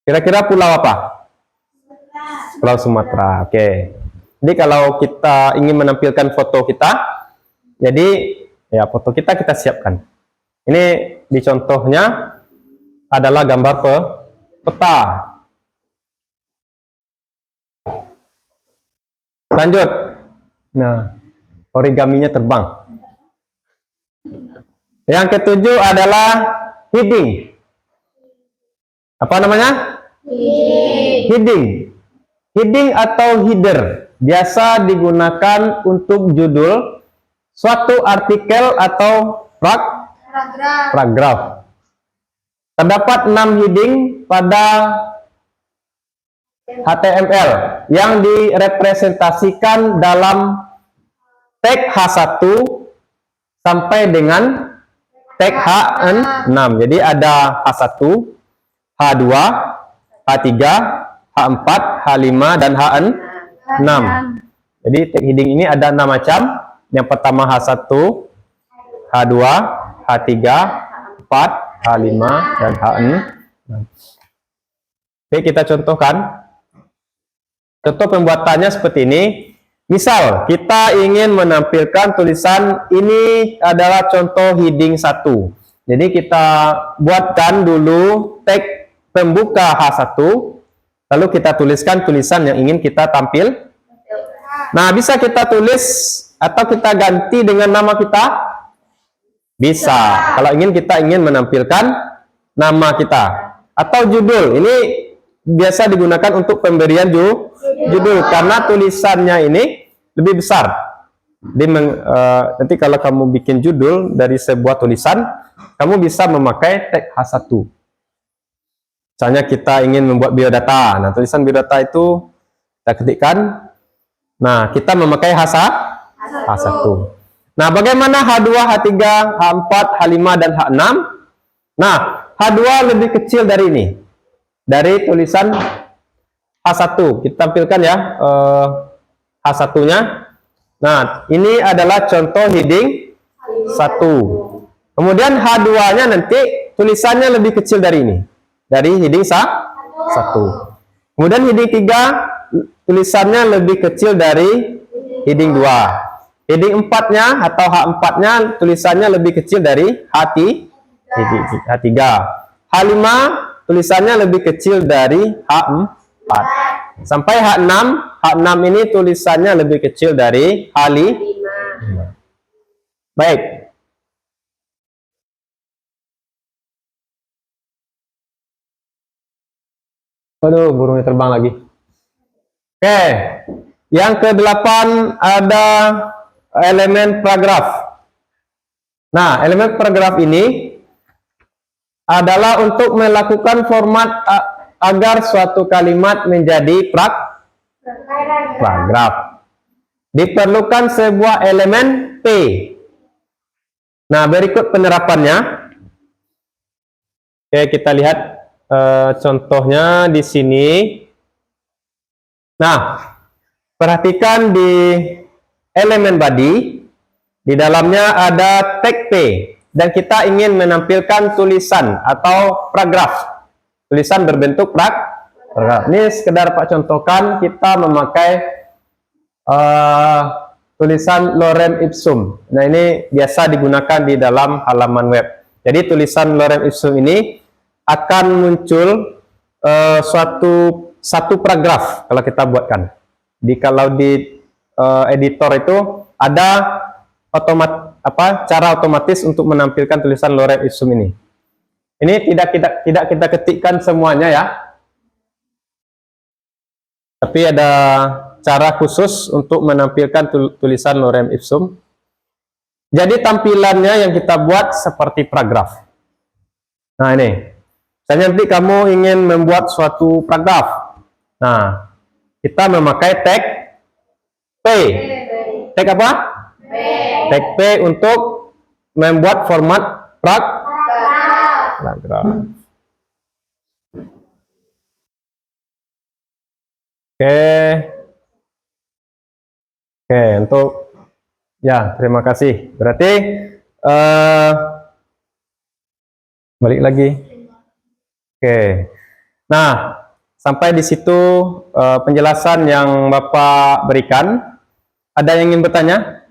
Kira-kira pulau apa? Pulau Sumatera. Oke. Jadi kalau kita ingin menampilkan foto kita, jadi ya foto kita siapkan. Ini di contohnya adalah gambar peta. Lanjut. Nah, origaminya terbang. Yang ketujuh adalah heading. Apa namanya? Heading. Heading atau header biasa digunakan untuk judul suatu artikel atau paragraf. Terdapat 6 heading pada HTML yang direpresentasikan dalam tag H1 sampai dengan tag H6. Jadi ada H1, H2, H3, H4, H5, dan H6. Jadi tag heading ini ada 6 macam. Yang pertama H1, H2, H3, H4, H5, dan H6. Oke, kita contohkan. Contoh pembuatannya seperti ini. Misal, kita ingin menampilkan tulisan ini adalah contoh heading 1. Jadi kita buatkan dulu tag pembuka H1, lalu kita tuliskan tulisan yang ingin kita tampil. Nah, bisa kita tulis atau kita ganti dengan nama kita? Bisa. Kalau kita ingin menampilkan nama kita atau judul. Ini biasa digunakan untuk pemberian judul karena tulisannya ini lebih besar. Jadi nanti kalau kamu bikin judul dari sebuah tulisan, kamu bisa memakai tag H1. Misalnya kita ingin membuat biodata. Nah, tulisan biodata itu kita ketikkan. Nah, kita memakai H1. Nah, bagaimana H2, H3, H4, H5, dan H6? Nah, H2 lebih kecil dari ini. Dari tulisan H1. Kita tampilkan ya H1-nya. Nah, ini adalah contoh heading 1. Kemudian H2-nya nanti tulisannya lebih kecil dari ini. Dari heading 1. Kemudian heading 3 tulisannya lebih kecil dari heading 2. Heading 4-nya atau H4-nya tulisannya lebih kecil dari H3. H5 tulisannya lebih kecil dari H4. Sampai H6. H6 ini tulisannya lebih kecil dari H5. Baik. Aduh, burungnya terbang lagi. Oke. Yang ke-8 ada elemen paragraf. Nah, elemen paragraf ini adalah untuk melakukan format agar suatu kalimat menjadi paragraf. Diperlukan sebuah elemen P. Nah, berikut penerapannya. Oke, kita lihat contohnya di sini. Nah, perhatikan di elemen body. Di dalamnya ada tag P. Dan kita ingin menampilkan tulisan atau paragraf. Tulisan berbentuk paragraf. Ini sekedar Pak contohkan, kita memakai tulisan lorem ipsum. Nah, ini biasa digunakan di dalam halaman web. Jadi tulisan lorem ipsum ini akan muncul satu paragraf kalau kita buatkan. Kalau di editor itu ada cara otomatis untuk menampilkan tulisan lorem ipsum ini. Ini tidak kita ketikkan semuanya ya. Tapi ada cara khusus untuk menampilkan tulisan lorem ipsum. Jadi tampilannya yang kita buat seperti paragraf. Nah, ini Misalnya nanti kamu ingin membuat suatu paragraf. Nah, kita memakai tag P. Tag apa? Tag P untuk membuat format paragraf. Oke, untuk ya, terima kasih. Berarti balik lagi. Oke. Nah, sampai di situ penjelasan yang Bapak berikan. Ada yang ingin bertanya?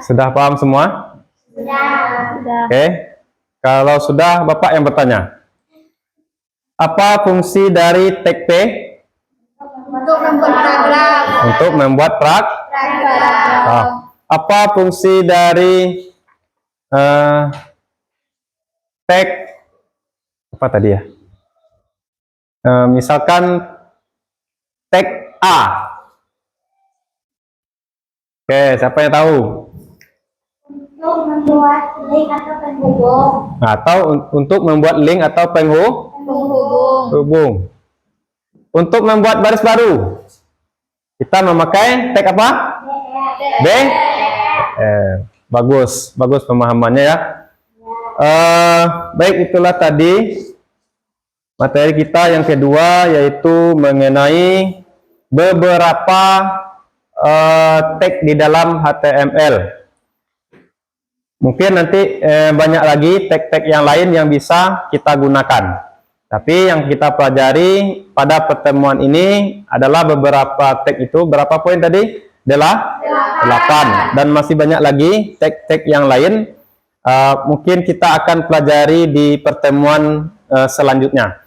Sudah paham semua? Oke. Kalau sudah, Bapak yang bertanya. Apa fungsi dari tag P? Untuk membuat paragraf. Untuk membuat apa fungsi dari tag apa tadi ya? Misalkan tag A. Oke, siapa yang tahu? Untuk membuat link atau penghubung. Atau untuk membuat link atau penghubung. Untuk membuat baris baru, kita memakai tag apa? B. Bagus pemahamannya ya. Baik, itulah tadi materi kita yang kedua, yaitu mengenai beberapa tag di dalam HTML. Mungkin nanti banyak lagi tag-tag yang lain yang bisa kita gunakan. Tapi yang kita pelajari pada pertemuan ini adalah beberapa tag itu. Berapa poin tadi? 8. Dan masih banyak lagi tag-tag yang lain. Mungkin kita akan pelajari di pertemuan selanjutnya.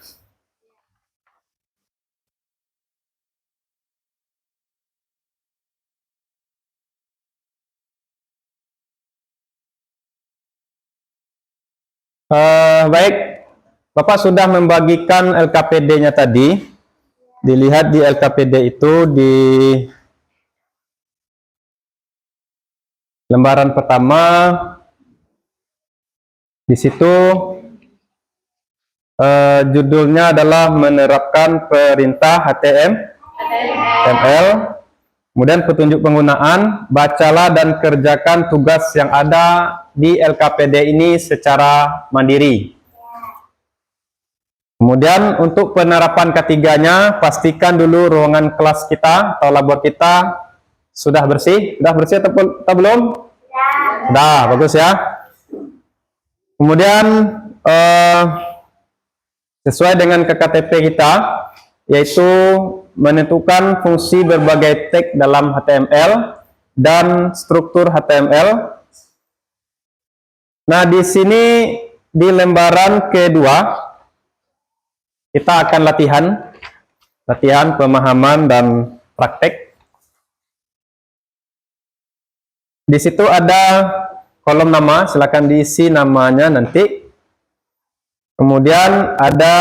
Baik. Bapak sudah membagikan LKPD-nya tadi. Dilihat di LKPD itu di lembaran pertama. Di situ judulnya adalah menerapkan perintah HTML. Kemudian petunjuk penggunaan, bacalah dan kerjakan tugas yang ada di LKPD ini secara mandiri. Kemudian untuk penerapan ketiganya, pastikan dulu ruangan kelas kita atau labor kita sudah bersih. Sudah bersih atau belum? Sudah, bagus ya. Kemudian sesuai dengan KKTP kita, yaitu menentukan fungsi berbagai tag dalam HTML dan struktur HTML. Nah, di sini di lembaran kedua kita akan latihan pemahaman dan praktek. Di situ ada kolom nama, silakan diisi namanya nanti. Kemudian ada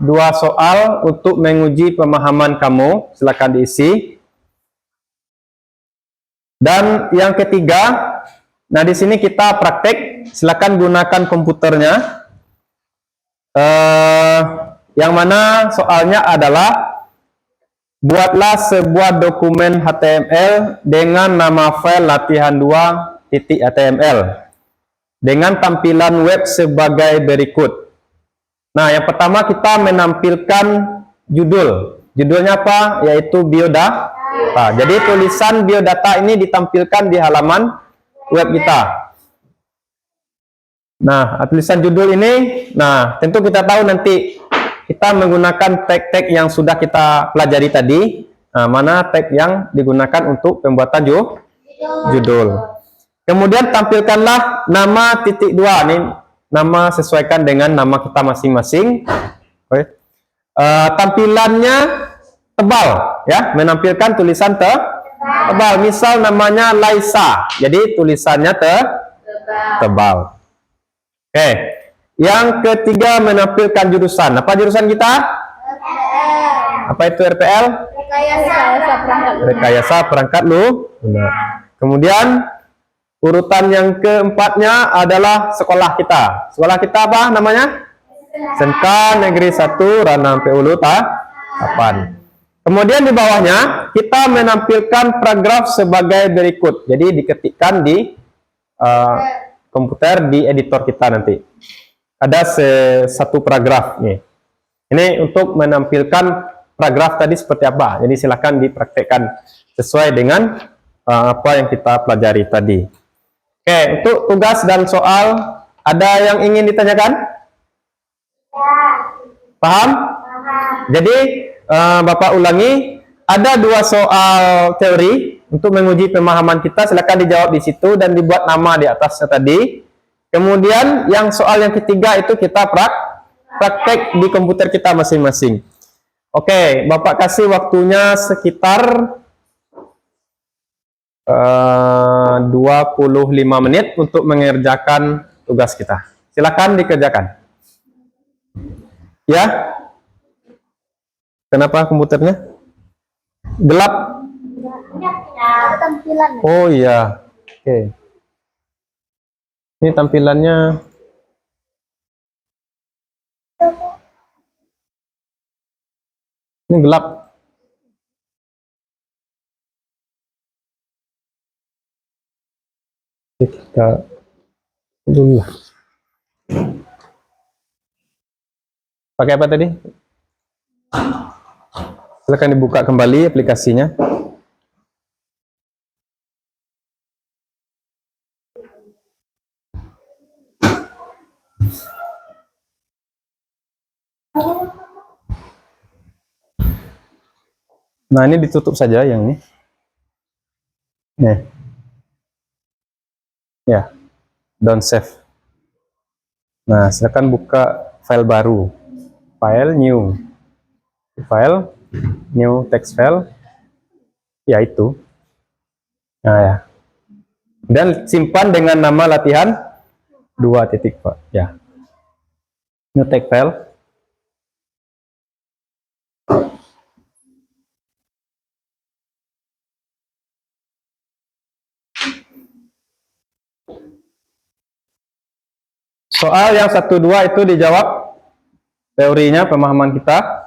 2 soal untuk menguji pemahaman kamu, silakan diisi. Dan yang ketiga, nah di sini kita praktek, silakan gunakan komputernya. Yang mana soalnya adalah buatlah sebuah dokumen HTML dengan nama file latihan2.html dengan tampilan web sebagai berikut. Nah, yang pertama kita menampilkan judul. Judulnya apa? Yaitu biodata. Jadi tulisan biodata ini ditampilkan di halaman web kita. Nah, tulisan judul ini, nah tentu kita tahu nanti kita menggunakan tag-tag yang sudah kita pelajari tadi. Nah, mana tag yang digunakan untuk pembuatan judul. Kemudian tampilkanlah nama .2. Ini nama sesuaikan dengan nama kita masing-masing. Tampilannya tebal, ya, menampilkan tulisan tebal. Misal namanya Laisa, jadi tulisannya tebal. Oke. Yang ketiga menampilkan jurusan. Apa jurusan kita? Apa itu RPL? Rekayasa perangkat lunak. Kemudian urutan yang keempatnya adalah sekolah kita. Sekolah kita apa namanya? SMK Negeri 1 Ranam Ulu Tapan. Kemudian di bawahnya kita menampilkan paragraf sebagai berikut. Jadi diketikkan di komputer di editor kita nanti. Ada satu paragraf nih. Ini untuk menampilkan paragraf tadi seperti apa. Jadi silakan dipraktekkan sesuai dengan apa yang kita pelajari tadi. Oke, untuk tugas dan soal ada yang ingin ditanyakan? Paham? Jadi Bapak ulangi, ada 2 soal teori untuk menguji pemahaman kita. Silakan dijawab di situ dan dibuat nama di atasnya tadi. Kemudian yang soal yang ketiga itu kita praktek di komputer kita masing-masing. Oke, Bapak kasih waktunya sekitar 25 menit untuk mengerjakan tugas kita. Silakan dikerjakan. Ya? Kenapa komputernya? Gelap? Tampilan. Oh iya. Oke. Ini tampilannya. Ini gelap. Kita dulu lah. Pakai apa tadi? Silakan dibuka kembali aplikasinya. Nah, ini ditutup saja yang ini. Nih. Ya. Don't save. Nah, silakan buka file baru. File new. File new text file. Ya itu. Nah, ya. Dan simpan dengan nama latihan 2.4. Ya. New text file. Soal yang 1-2 itu dijawab teorinya, pemahaman kita.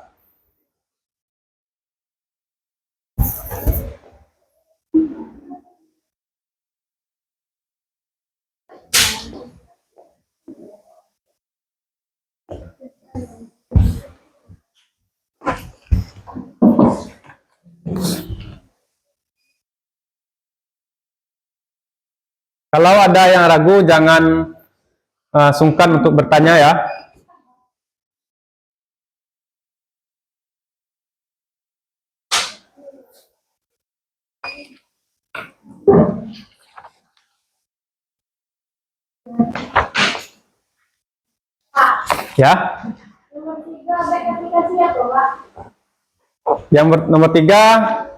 Kalau ada yang ragu, jangan sungkan untuk bertanya ya. Ya. Yang nomor 3,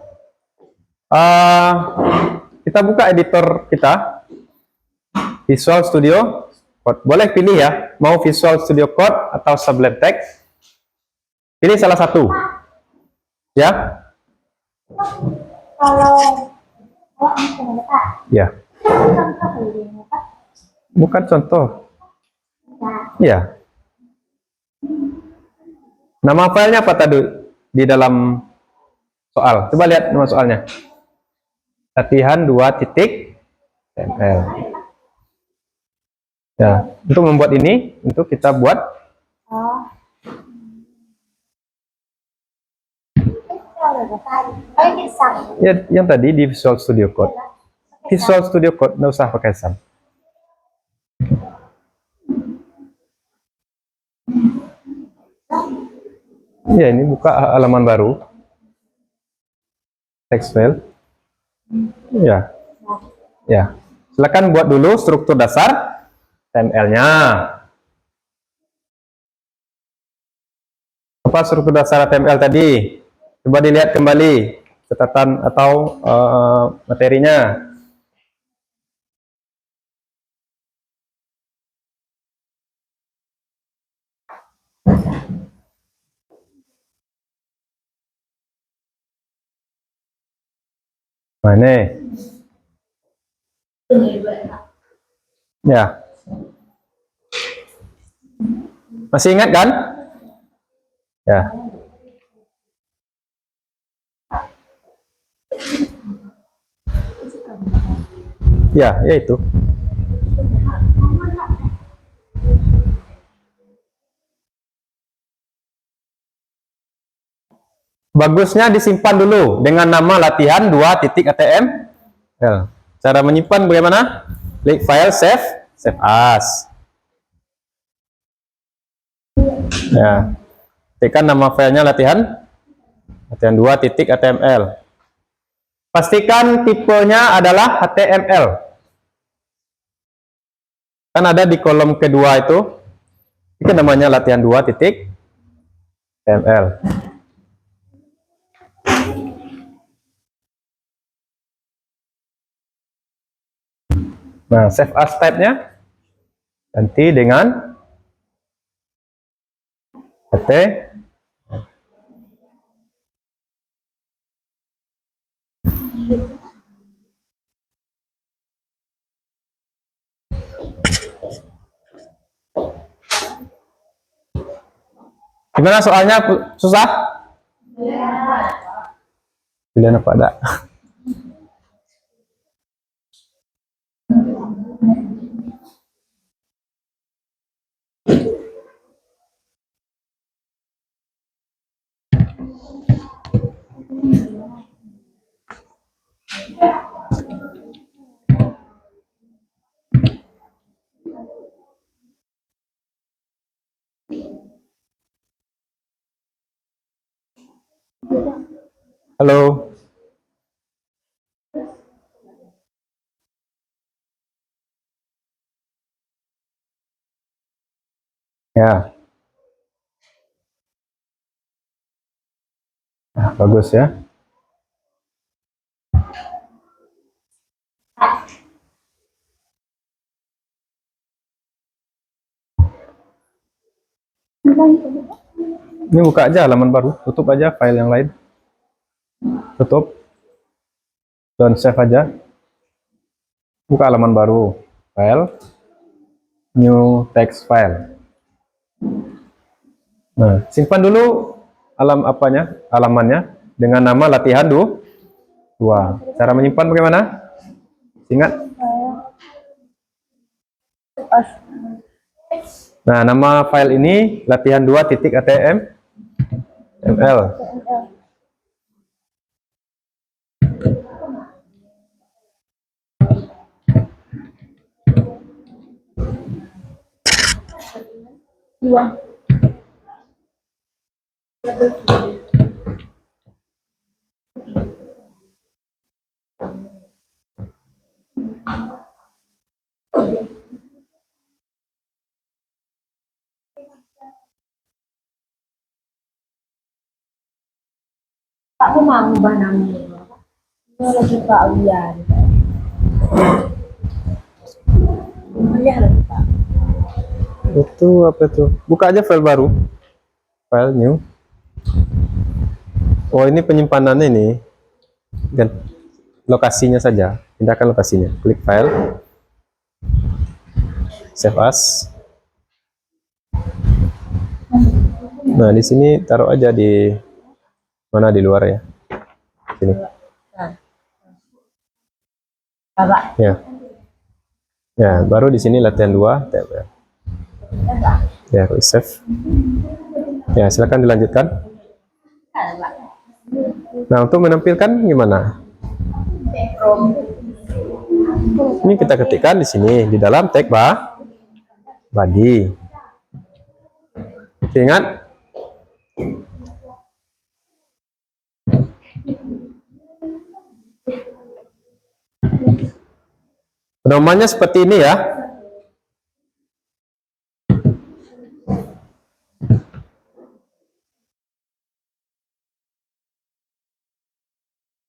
kita buka editor kita, Visual Studio Code. Boleh pilih ya, mau Visual Studio Code atau Sublime Text. Pilih salah satu. Ya. Ya. Bukan contoh. Ya. Nama filenya apa tadi di dalam soal? Coba lihat nama soalnya. Latihan 2.ml. Ya, untuk membuat ini, untuk kita buat ya, yang tadi di Visual Studio Code. Visual Studio Code, nggak usah pakai SAM. Ya, ini buka halaman baru. Text file. Ya. Ya. Silakan buat dulu struktur dasar HTML-nya. Apa struktur dasar HTML tadi? Coba dilihat kembali catatan atau materinya. Nah, ini. Ya. Masih ingat kan? Ya. Ya, ya itu. Bagusnya disimpan dulu dengan nama latihan 2.html. Cara menyimpan bagaimana? Klik file, save as. Ya. Ketikkan nama filenya latihan 2.html. Pastikan tipenya adalah HTML. Kan ada di kolom kedua itu. Itu namanya latihan 2.html. Nah, save as type-nya ganti dengan HT. Gimana soalnya? Susah? Pilihan apa ada? Halo. Ya. Nah, bagus ya. Ini buka aja halaman baru, tutup aja file yang lain. Tutup. Dan save aja. Buka halaman baru. File. New text file. Nah, simpan dulu halamannya dengan nama latihan 2. Cara menyimpan bagaimana? Ingat? Nah, nama file ini latihan 2.html. Aku mau ngubah namanya. Ini lagi Pak Wian. Lihat lagi Pak. Itu apa tuh? Buka aja file baru. File new. Oh, ini penyimpanannya ini. Dan lokasinya saja. Pindahkan lokasinya. Klik file. Save as. Nah, di sini taruh aja di mana, di luar ya. Sini. Ya. Ya, baru di sini latihan 2. Ya, klik save. Ya, silakan dilanjutkan. Nah, untuk menampilkan gimana? Ini kita ketikkan di sini di dalam tag body. Ingat? Pedomannya seperti ini ya.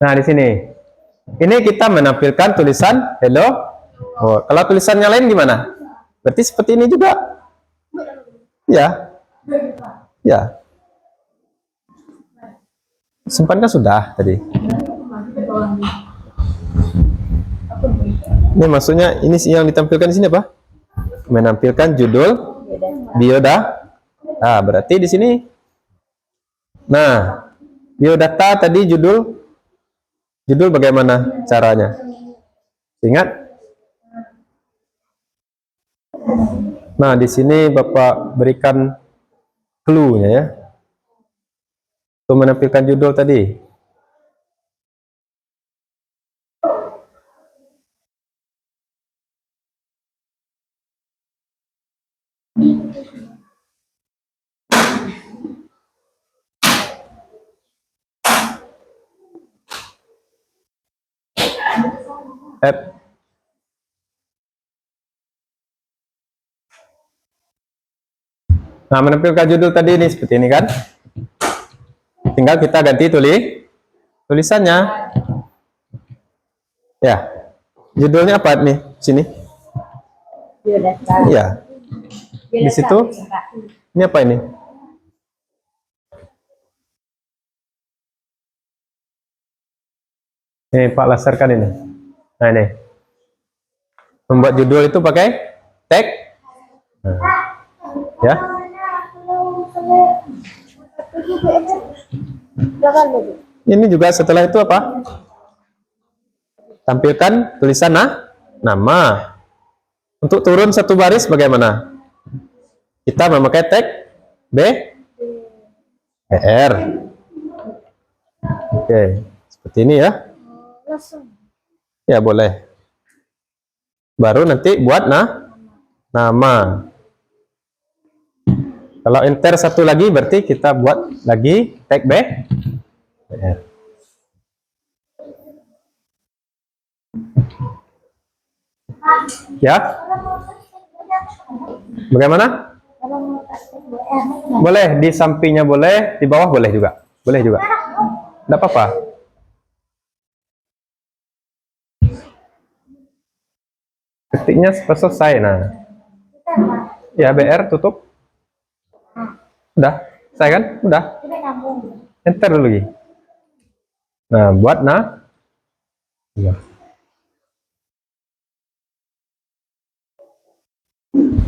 Nah, di sini. Ini kita menampilkan tulisan hello. Oh, kalau tulisannya lain gimana? Berarti seperti ini juga. Ya. Ya. Simpan kan sudah tadi. Ini maksudnya ini yang ditampilkan di sini apa? Menampilkan judul, bio, Nah, berarti di sini. Nah, biodata tadi judul bagaimana caranya? Ingat? Nah, di sini Bapak berikan clue-nya ya. Untuk menampilkan judul tadi. F. Nah, menampilkan judul tadi ini seperti ini kan? Tinggal kita ganti tulisannya. Ya. Judulnya apa nih? Sini. Biodata. Iya. Di situ. Ini apa ini? Ini Pak laserkan ini. Nah, ini. Membuat judul itu pakai tag. Nah. Ya. Ini juga setelah itu apa? Tampilkan tulisan nama. Untuk turun satu baris bagaimana? Kita memakai tag BR. Oke, seperti ini ya. Ya, boleh. Baru nanti buat nama. Kalau enter satu lagi berarti kita buat lagi tag BR. Ya. Bagaimana? Boleh di sampingnya, boleh di bawah, boleh juga. Boleh juga. Tidak apa-apa. Ketiknya selesai. Nah. Ya, BR tutup. Udah. Saya kan? Udah. Enter dulu lagi. Nah, buat ya.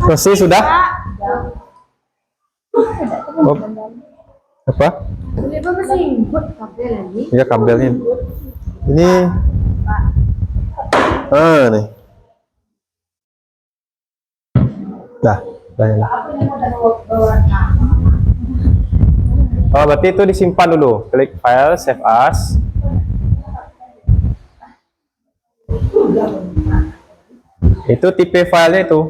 Selesai sudah? Oh. Apa? Ya, kabelnya. Ini. Nih. Dah nyala. Oh, berarti itu disimpan dulu. Klik file, save as. Itu tipe filenya itu.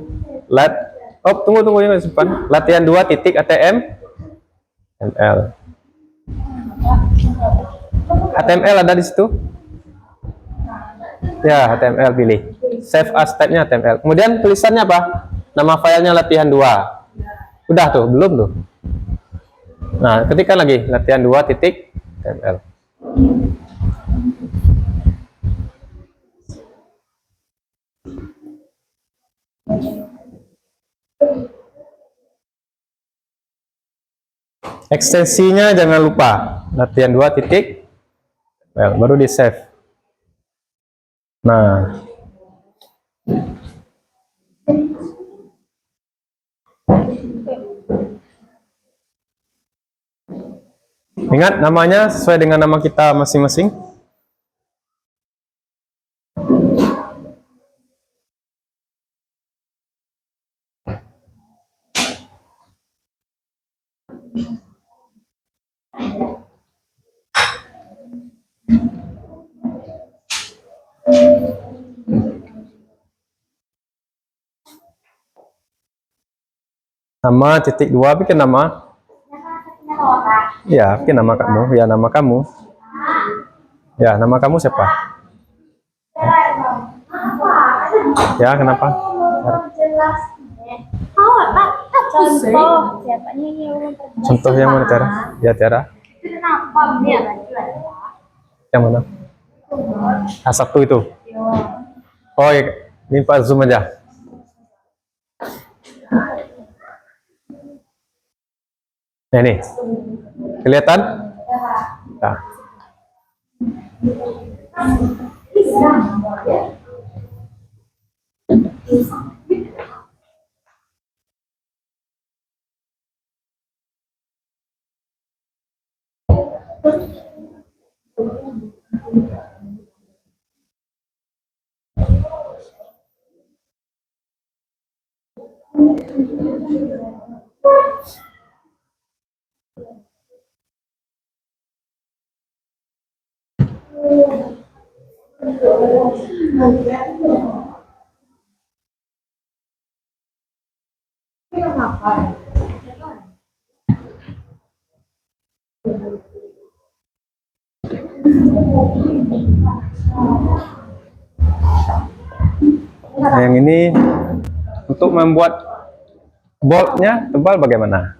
Tunggu ini simpan. Latihan 2 titik HTML. HTML ada di situ. Ya, HTML pilih. Save as type-nya HTML. Kemudian tulisannya apa? Nama filenya latihan 2. Udah tuh, belum tuh. Nah, ketikkan lagi latihan 2 titik HTML. Ekstensinya jangan lupa latihan 2 titik baru di save. Nah, ingat namanya sesuai dengan nama kita masing-masing. Nama titik 2 bikin nama. Ya, bikin nama kamu. Ya, nama kamu. Ya, nama kamu siapa? Ya, kenapa? Contoh yang mana, Tiara? Ya, Tiara. Yang mana? A1 itu. Oh, ya. Ini Pak zoom aja. Nah, ini. Kelihatan? Nah. Nah, yang ini untuk membuat boltnya tebal bagaimana?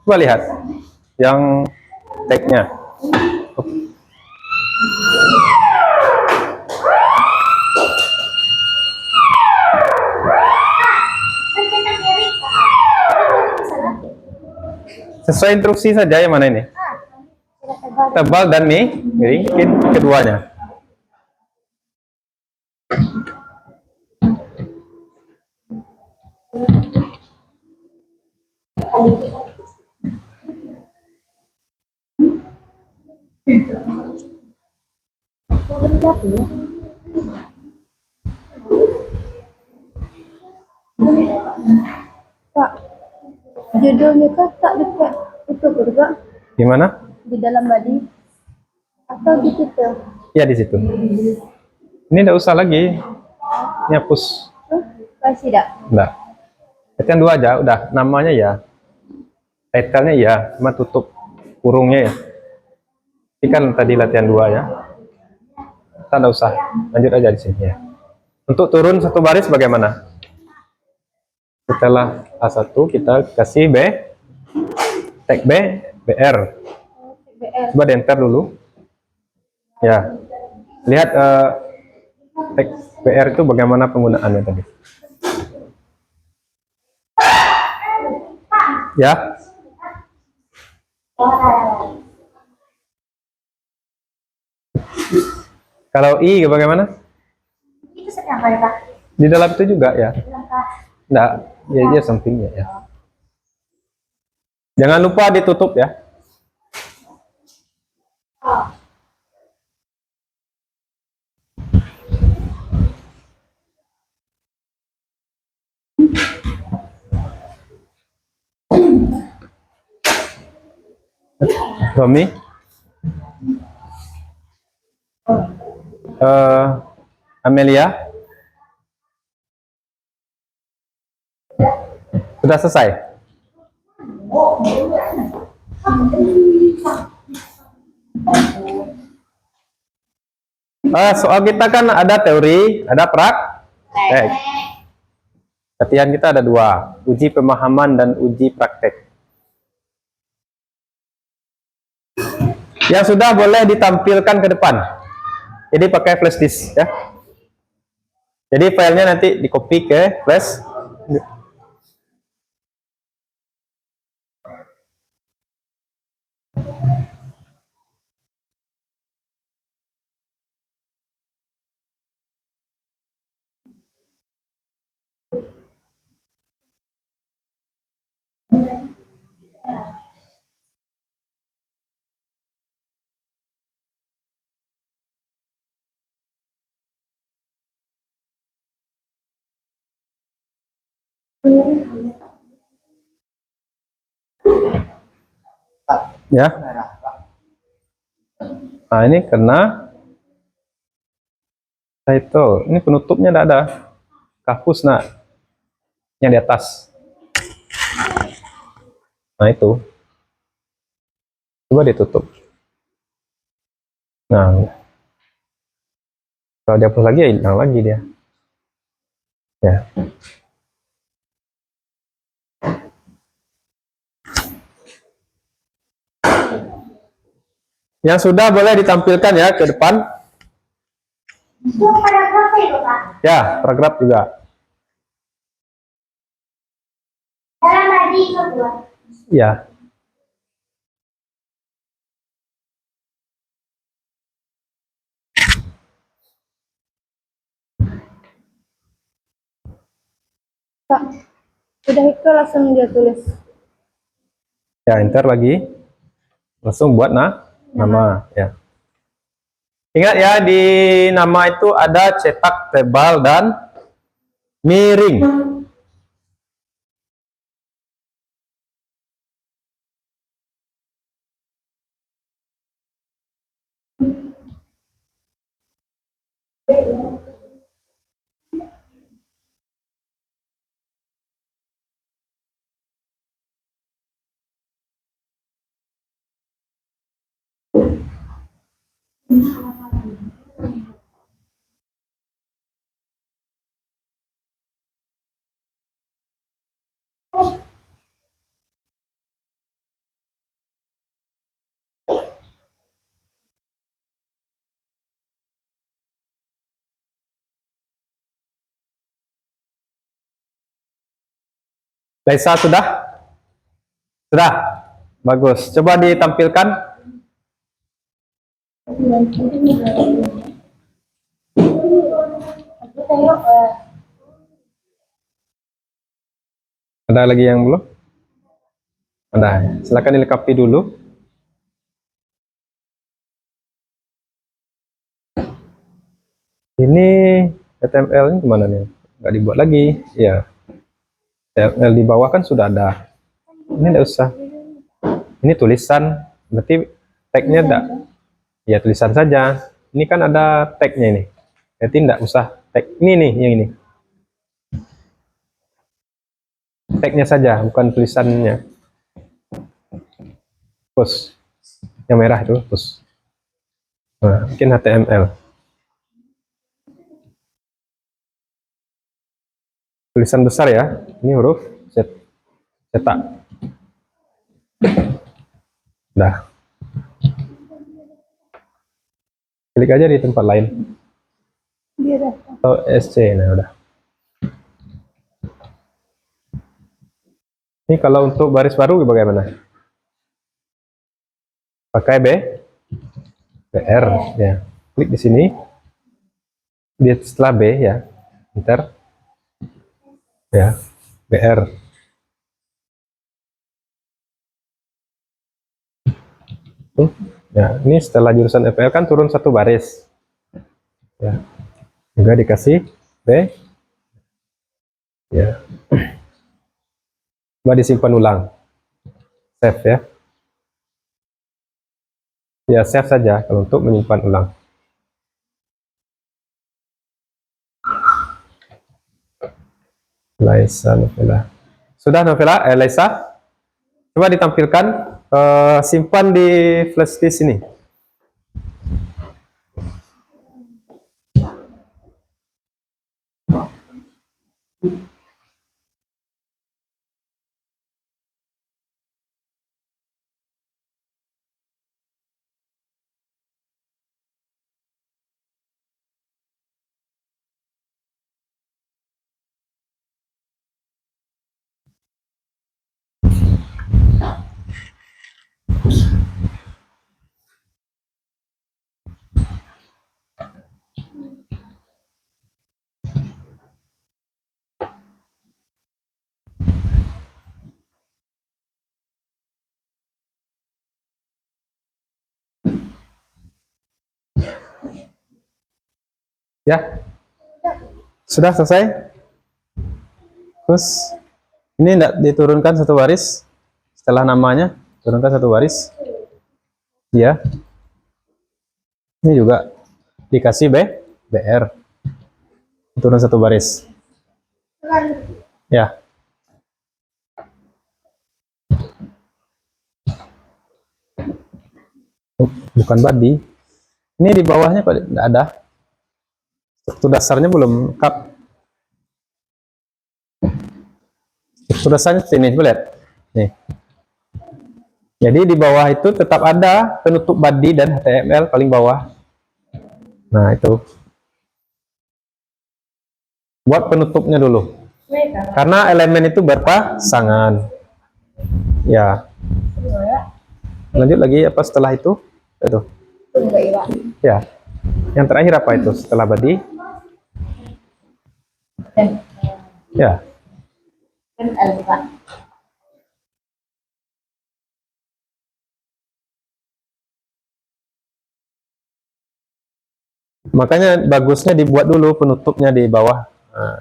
Coba lihat yang tag-nya. Sesuai instruksi saja, yang mana ini? Tebal dan miring, keduanya. Pak, judulnya kan tak dekat itu juga Gimana? di dalam body atau di situ? Ya, di situ. Ini tidak usah lagi. Ini hapus. Masih tidak? Enggak. Yang dua aja, udah. Namanya ya. Title-nya ya, cuma tutup kurungnya ya. Ini kan tadi latihan 2 ya. Kita nggak usah. Lanjut aja di sini ya. Untuk turun satu baris bagaimana? Setelah A1 kita kasih B, tag B, BR. BR. Coba di enter dulu. Ya. Lihat tag BR itu bagaimana penggunaannya tadi. Ya. Kalau I bagaimana? Itu sedang kali Pak. Di dalam itu juga ya. Langkah. Enggak, ya dia sampingnya ya. Jangan lupa ditutup ya. Romi. Amelia. Sudah selesai? Soal kita kan ada teori, ada praktek. Latihan kita ada 2, uji pemahaman dan uji praktek. Yang sudah boleh ditampilkan ke depan. Jadi pakai flash disk ya. Jadi filenya nanti di copy ke flash. Ya. Nah, ini karena title. Ini penutupnya tidak ada. Kapus nak. Yang di atas. Nah, itu. Coba ditutup. Nah. Kalau dihapus lagi ya hilang lagi dia. Ya. Yang sudah boleh ditampilkan ya ke depan. Itu paragraf ya Pak? Ya, paragraf juga. Dalam body itu Pak. Ya. Pak, udah itu langsung dia tulis. Ya, enter lagi. Langsung buat nama ya. Ingat ya, di nama itu ada cetak, tebal, dan miring. Laisa sudah? Sudah? Bagus. Coba ditampilkan. Aku tengok Ada lagi yang belum? Ada. Silakan dilengkapi dulu. Ini HTML ini gimana nih? Nggak dibuat lagi. Ya. HTML di bawah kan sudah ada. Ini nggak usah. Ini tulisan. Berarti tagnya enggak. Ya tulisan saja. Ini kan ada tagnya ini. Berarti enggak usah tag. Ini nih, yang ini. Tagnya saja, bukan tulisannya. Push. Yang merah itu, push. Nah, mungkin HTML. Tulisan besar ya. Ini huruf cetak. Udah. Klik aja di tempat lain. Atau SC, nah udah. Ini kalau untuk baris baru bagaimana? Pakai BR ya. Klik di sini. Di setelah B ya. Enter. Ya, BR. Ya, ini setelah jurusan FPL kan turun satu baris. Ya. Juga dikasih B. Ya. Coba disimpan ulang. Save ya. Ya, save saja kalau untuk menyimpan ulang. Laisa Novela. Sudah Novela? Laisa? Coba ditampilkan. Simpan di flash disk ini. Ya, sudah selesai. Terus ini tidak diturunkan satu baris setelah namanya, turunkan satu baris. Ya, ini juga dikasih BR, turun satu baris. Ya, bukan body. Ini di bawahnya kok tidak ada. Struktur dasarnya belum lengkap. Struktur dasarnya seperti ini, coba lihat. Nih. Jadi di bawah itu tetap ada penutup body dan HTML paling bawah. Nah, itu. Buat penutupnya dulu. Karena elemen itu berpasangan. Ya. Lanjut lagi apa setelah itu? Itu. Ya. Yang terakhir apa itu setelah body? Ya. Makanya bagusnya dibuat dulu penutupnya di bawah,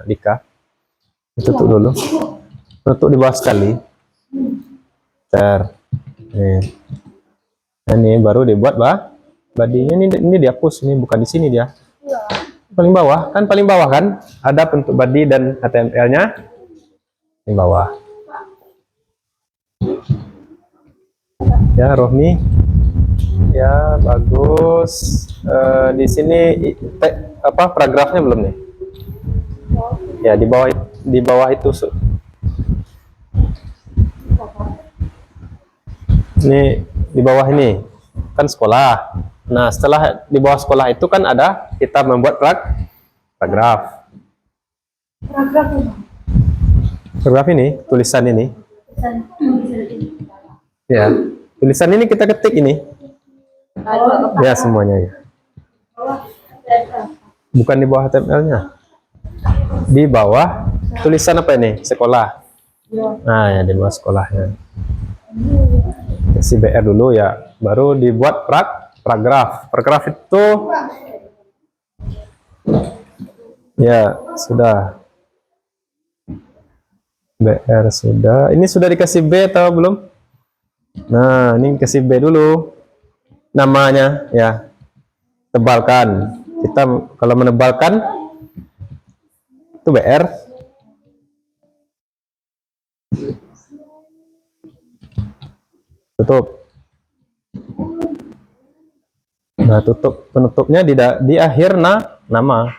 Dika. Tutup dulu. Tutup di bawah sekali. Nih. Nah, ini baru dibuat badinya ini dihapus, ini bukan di sini dia. Paling bawah kan ada bentuk body dan HTML-nya di bawah. Ya, Rohmi. Ya, bagus. Di sini paragrafnya belum nih? Ya, di bawah itu. Ini di bawah ini kan sekolah. Nah, setelah di bawah sekolah itu kan ada kita membuat paragraf. Paragraf ini, tulisan ini. Ya, tulisan ini kita ketik ini. Ya, semuanya ya. Bukan di bawah HTML-nya. Di bawah tulisan apa ini? Sekolah. Nah, ya di bawah sekolahnya. Kasih BR dulu ya, baru dibuat paragraf. Paragraf itu ya sudah. BR sudah. Ini sudah dikasih B atau belum? Nah, ini kasih B dulu. Namanya ya. Tebalkan. Kita kalau menebalkan itu BR. Tutup. Nah, penutupnya di akhir nama.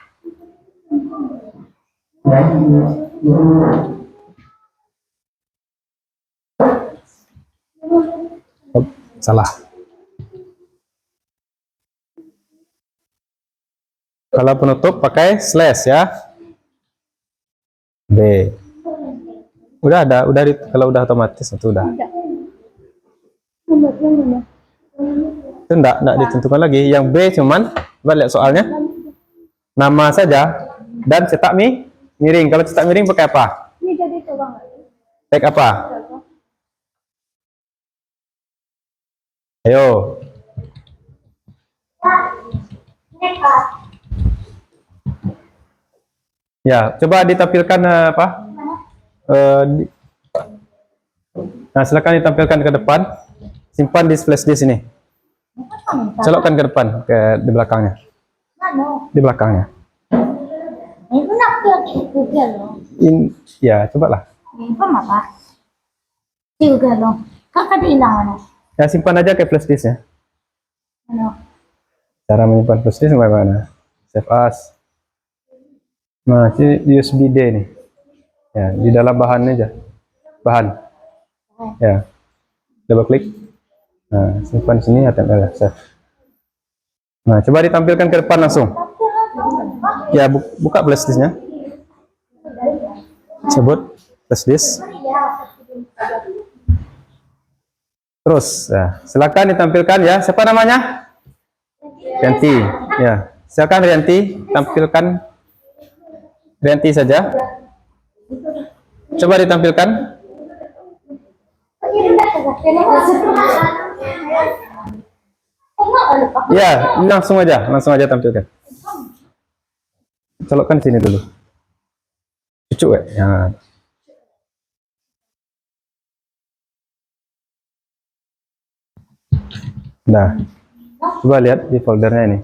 Oh, salah. Kalau penutup pakai slash ya. B. Udah ada, kalau udah otomatis itu udah. Itu enggak ditentukan lagi. Yang B cuman, coba lihat soalnya. Nama saja dan cetak miring. Kalau cetak miring pakai apa? Ini jadi itu Bang. Tag apa? Ayo. Ya, coba ditampilkan apa? Nah, silakan ditampilkan ke depan. Simpan di flash disk ini. Colokkan ke depan, di belakangnya. Di belakangnya. Itu nak juga loh. Ya, cobalah. Ini apa? Juga loh. Kakak hilang mana? Ya, simpan aja ke flash disknya. Ano? Cara menyimpan flash disk bagaimana? Save as. Nah, ini USB D nih. Ya, di dalam bahannya aja. Bahan. Ya. Double klik. Nah, simpan di sini HTML ya, save. Nah, coba ditampilkan ke depan langsung. Ya, buka flash disknya. Sebut flash disk. Terus, ya, silakan ditampilkan ya. Siapa namanya? Rianti. Ya, silakan Rianti, tampilkan Rianti saja. Coba ditampilkan. Ya, langsung aja tampilkan. Colokkan sini dulu. Cucuk ya. Nah, coba lihat di foldernya ini.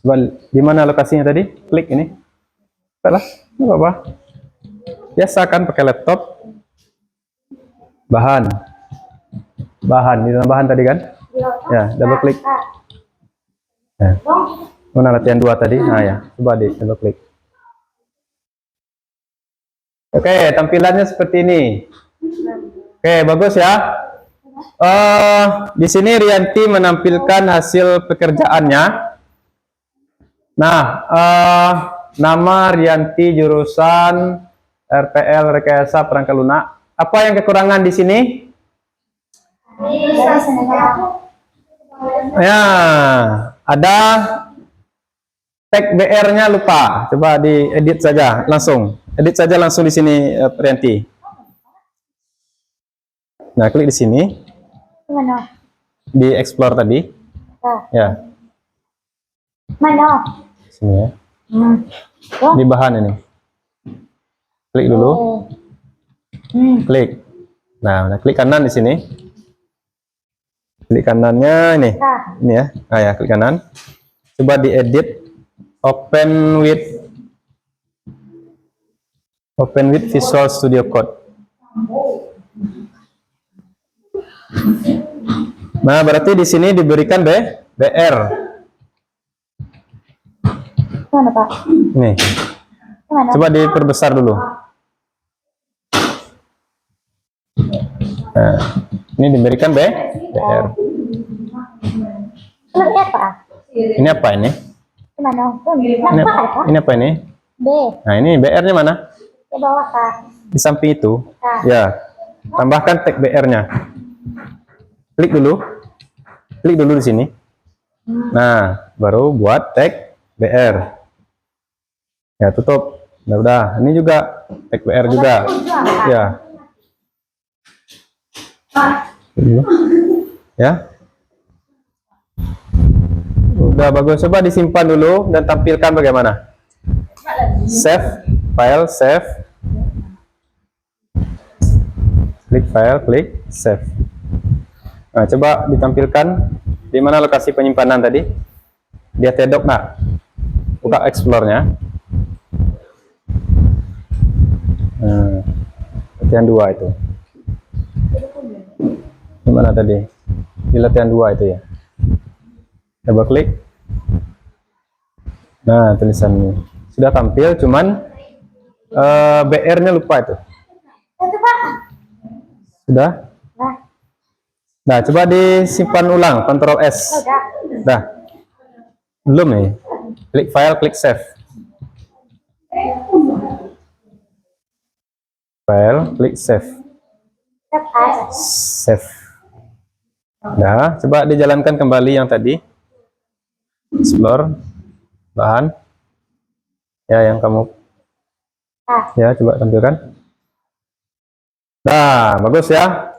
Coba di mana lokasinya tadi? Klik ini. Salah, nggak apa-apa. Biasakan pakai laptop. Bahan di dalam bahan tadi kan? Ya, double klik. Ya. Mana latihan 2 tadi? Nah ya, coba di double klik. Oke, tampilannya seperti ini. Oke, bagus ya. Di sini Rianti menampilkan hasil pekerjaannya. Nah, nama Rianti jurusan RPL Rekayasa Perangkat Lunak. Apa yang kekurangan di sini? Ya, ada tag BR-nya lupa. Coba diedit saja langsung. Edit saja langsung di sini, Rianti. Nah, klik di sini. Mana? Di explore tadi. Ya. Mana? Sini ya. Oh. Di bahan ini. Klik dulu. Klik. Nah, klik kanan di sini. Klik kanannya ini. Ini ya. Nah, ya, klik kanan. Coba diedit. Open with Visual Studio Code. Nah, berarti di sini diberikan BR. Mana Pak? Nih. Mana? Coba diperbesar dulu. Nah, ini diberikan BR. Lihat Pak. Ini apa ini? Mana? Ini apa ini? B. Nah, ini BR-nya mana? Ke bawah Kak. Di samping itu. Nah. Ya. Tambahkan tag BR-nya. Klik dulu. Klik dulu di sini. Nah, baru buat tag BR. Ya, tutup. Udah. Ini juga tag BR juga. Ya. Ya. Udah bagus. Coba disimpan dulu dan tampilkan bagaimana. Save file, save. Klik file, klik save. Nah, coba ditampilkan di mana lokasi penyimpanan tadi. Dia tedok nak. Buka Explore-nya. Nah, latihan 2 itu. Gimana tadi? Di latihan 2 itu ya. Coba klik. Nah, tulisan ini sudah tampil, cuman BR-nya lupa itu. Sudah? Nah, coba disimpan ulang, Ctrl S. Dah. Belum nih. Klik file, klik save. File, klik save. Save. Nah, coba dijalankan kembali yang tadi. Explore. Bahan. Ya, yang kamu. Ya, coba tampilkan. Nah, bagus ya.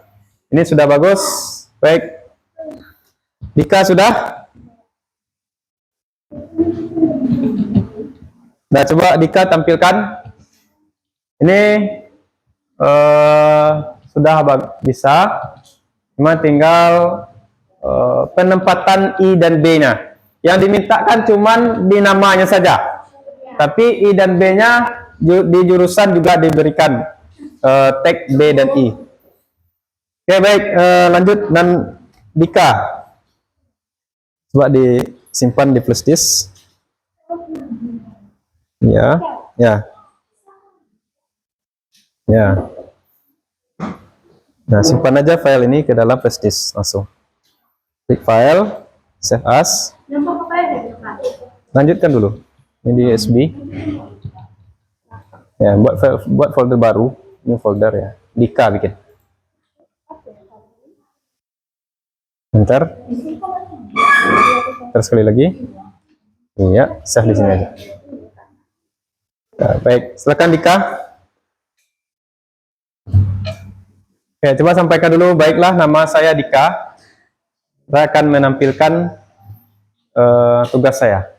Ini sudah bagus. Baik. Dika sudah? Nah, coba Dika tampilkan. Ini sudah bisa. Cuma tinggal penempatan I dan B-nya. Yang dimintakan cuman di namanya saja. Tapi I dan B-nya di jurusan juga diberikan tag B dan I. Oke, baik, lanjut dan Dika. Coba disimpan di flash disk. Ya, ya. Ya. Nah, simpan aja file ini ke dalam flash disk langsung. Klik file, save as. Lanjutkan dulu. Ini di USB. Ya, buat folder baru, new folder ya. Dika bikin. Enter. Terus sekali lagi. Iya, save di sini aja. Nah, baik, silakan Dika. Oke, coba sampaikan dulu. Baiklah, nama saya Dika. Saya akan menampilkan tugas saya.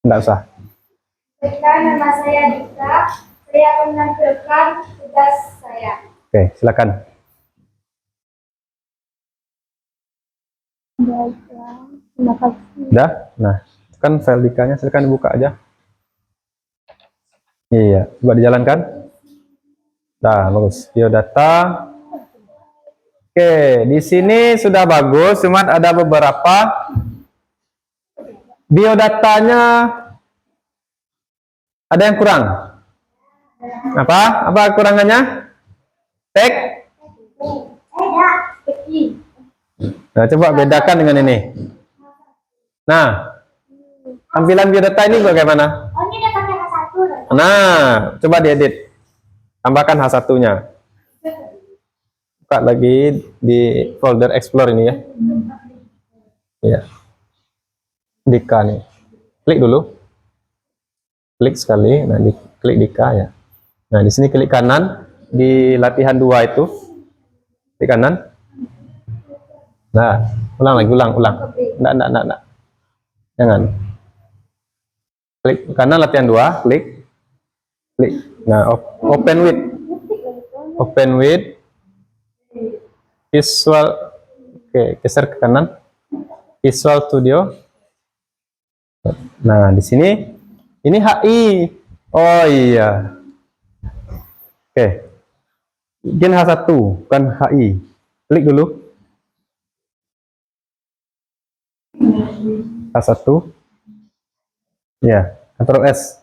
Enggak usah. Baiklah, nama saya Dika. Saya akan menampilkan tugas saya. Oke, silakan. Baiklah, terima kasih. Udah? Nah, kan file Dika-nya silakan dibuka aja. Iya, coba dijalankan. Nah, bagus. Biodata. Oke, di sini sudah bagus, cuman ada beberapa biodatanya ada yang kurang. Apa? Apa kurangannya? Tag. Nah, coba bedakan dengan ini. Nah, tampilan biodata ini bagaimana? Oh, ini udah pakai H1. Nah, coba diedit. Tambahkan H1-nya. Buka lagi di folder Explore ini ya. Ya. Dika nih. Klik dulu. Klik sekali, nah klik Dika ya. Nah, di sini klik kanan di latihan 2 itu. Klik kanan. Nah, ulang lagi, ulang. Enggak. Jangan. Klik kanan latihan 2, klik. Nah, open with Visual. Oke, geser ke kanan. Visual Studio. Nah, di sini ini HI. Oh iya. Oke. Bikin H1, bukan HI. Klik dulu. H1. Ya, Ctrl S.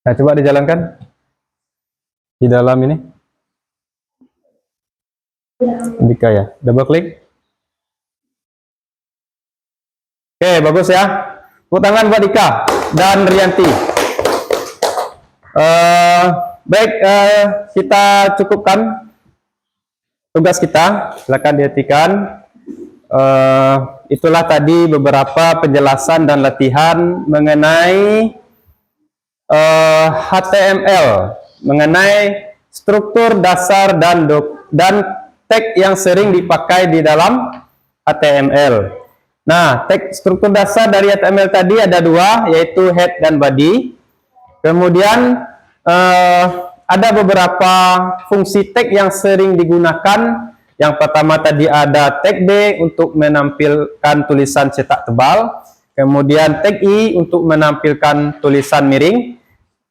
Nah, coba dijalankan di dalam ini. Dika ya, double klik. Oke, bagus ya. Tepuk tangan buat Dika dan Rianti. Baik, kita cukupkan tugas kita. Silakan dihentikan. Itulah tadi beberapa penjelasan dan latihan mengenai HTML, mengenai struktur dasar dan tag yang sering dipakai di dalam HTML. Nah, tag struktur dasar dari HTML tadi ada 2, yaitu head dan body. Kemudian ada beberapa fungsi tag yang sering digunakan. Yang pertama tadi ada tag D untuk menampilkan tulisan cetak tebal. Kemudian tag I untuk menampilkan tulisan miring.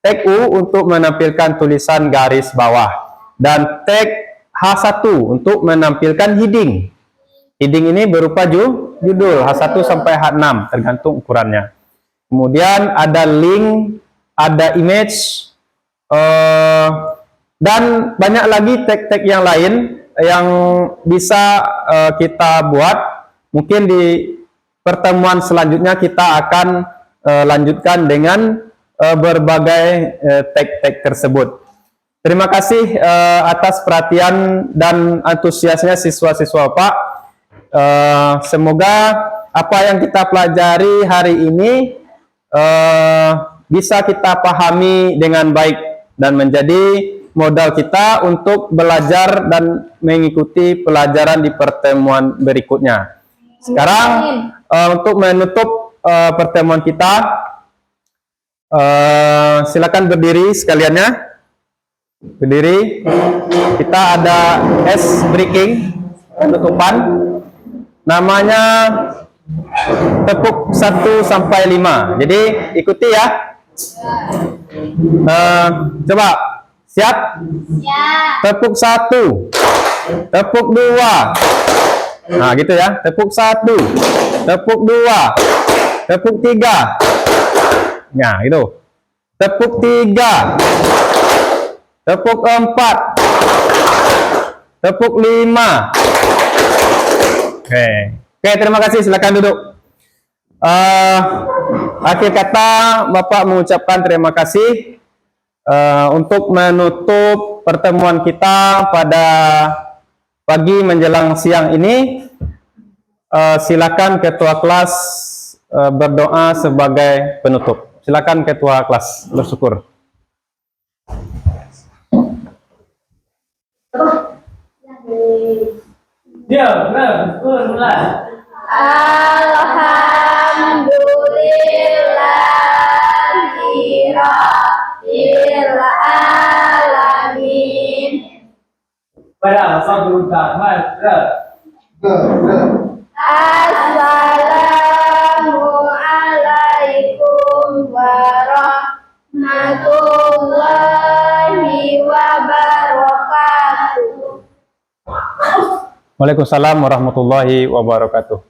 Tag U untuk menampilkan tulisan garis bawah. Dan tag H1 untuk menampilkan heading. Heading ini berupa judul H1 sampai H6 tergantung ukurannya. Kemudian ada link, ada image, dan banyak lagi tag-tag yang lain yang bisa kita buat. Mungkin di pertemuan selanjutnya kita akan lanjutkan dengan berbagai tag-tag tersebut. Terima kasih atas perhatian dan antusiasnya siswa-siswa Pak. Semoga apa yang kita pelajari hari ini bisa kita pahami dengan baik dan menjadi modal kita untuk belajar dan mengikuti pelajaran di pertemuan berikutnya. Sekarang untuk menutup pertemuan kita, silakan berdiri sekaliannya. Berdiri. Kita ada S breaking penutupan. Namanya tepuk 1 sampai 5. Jadi ikuti ya. Coba siap? Tepuk 1. Tepuk 2. Nah, gitu ya. Tepuk 1. Tepuk 2. Tepuk 3. Nah, gitu. Tepuk 3. Tepuk 4. Tepuk 5. Oke, terima kasih. Silakan duduk. Akhir kata, Bapak mengucapkan terima kasih untuk menutup pertemuan kita pada pagi menjelang siang ini. Silakan Ketua Kelas berdoa sebagai penutup. Silakan Ketua Kelas bersyukur. Ya, betul lah. Alhamdulillahirabbil alamin. Pada Bapak Guru Utama. Assalamualaikum warahmatullahi wabarakatuh. Waalaikumsalam warahmatullahi wabarakatuh.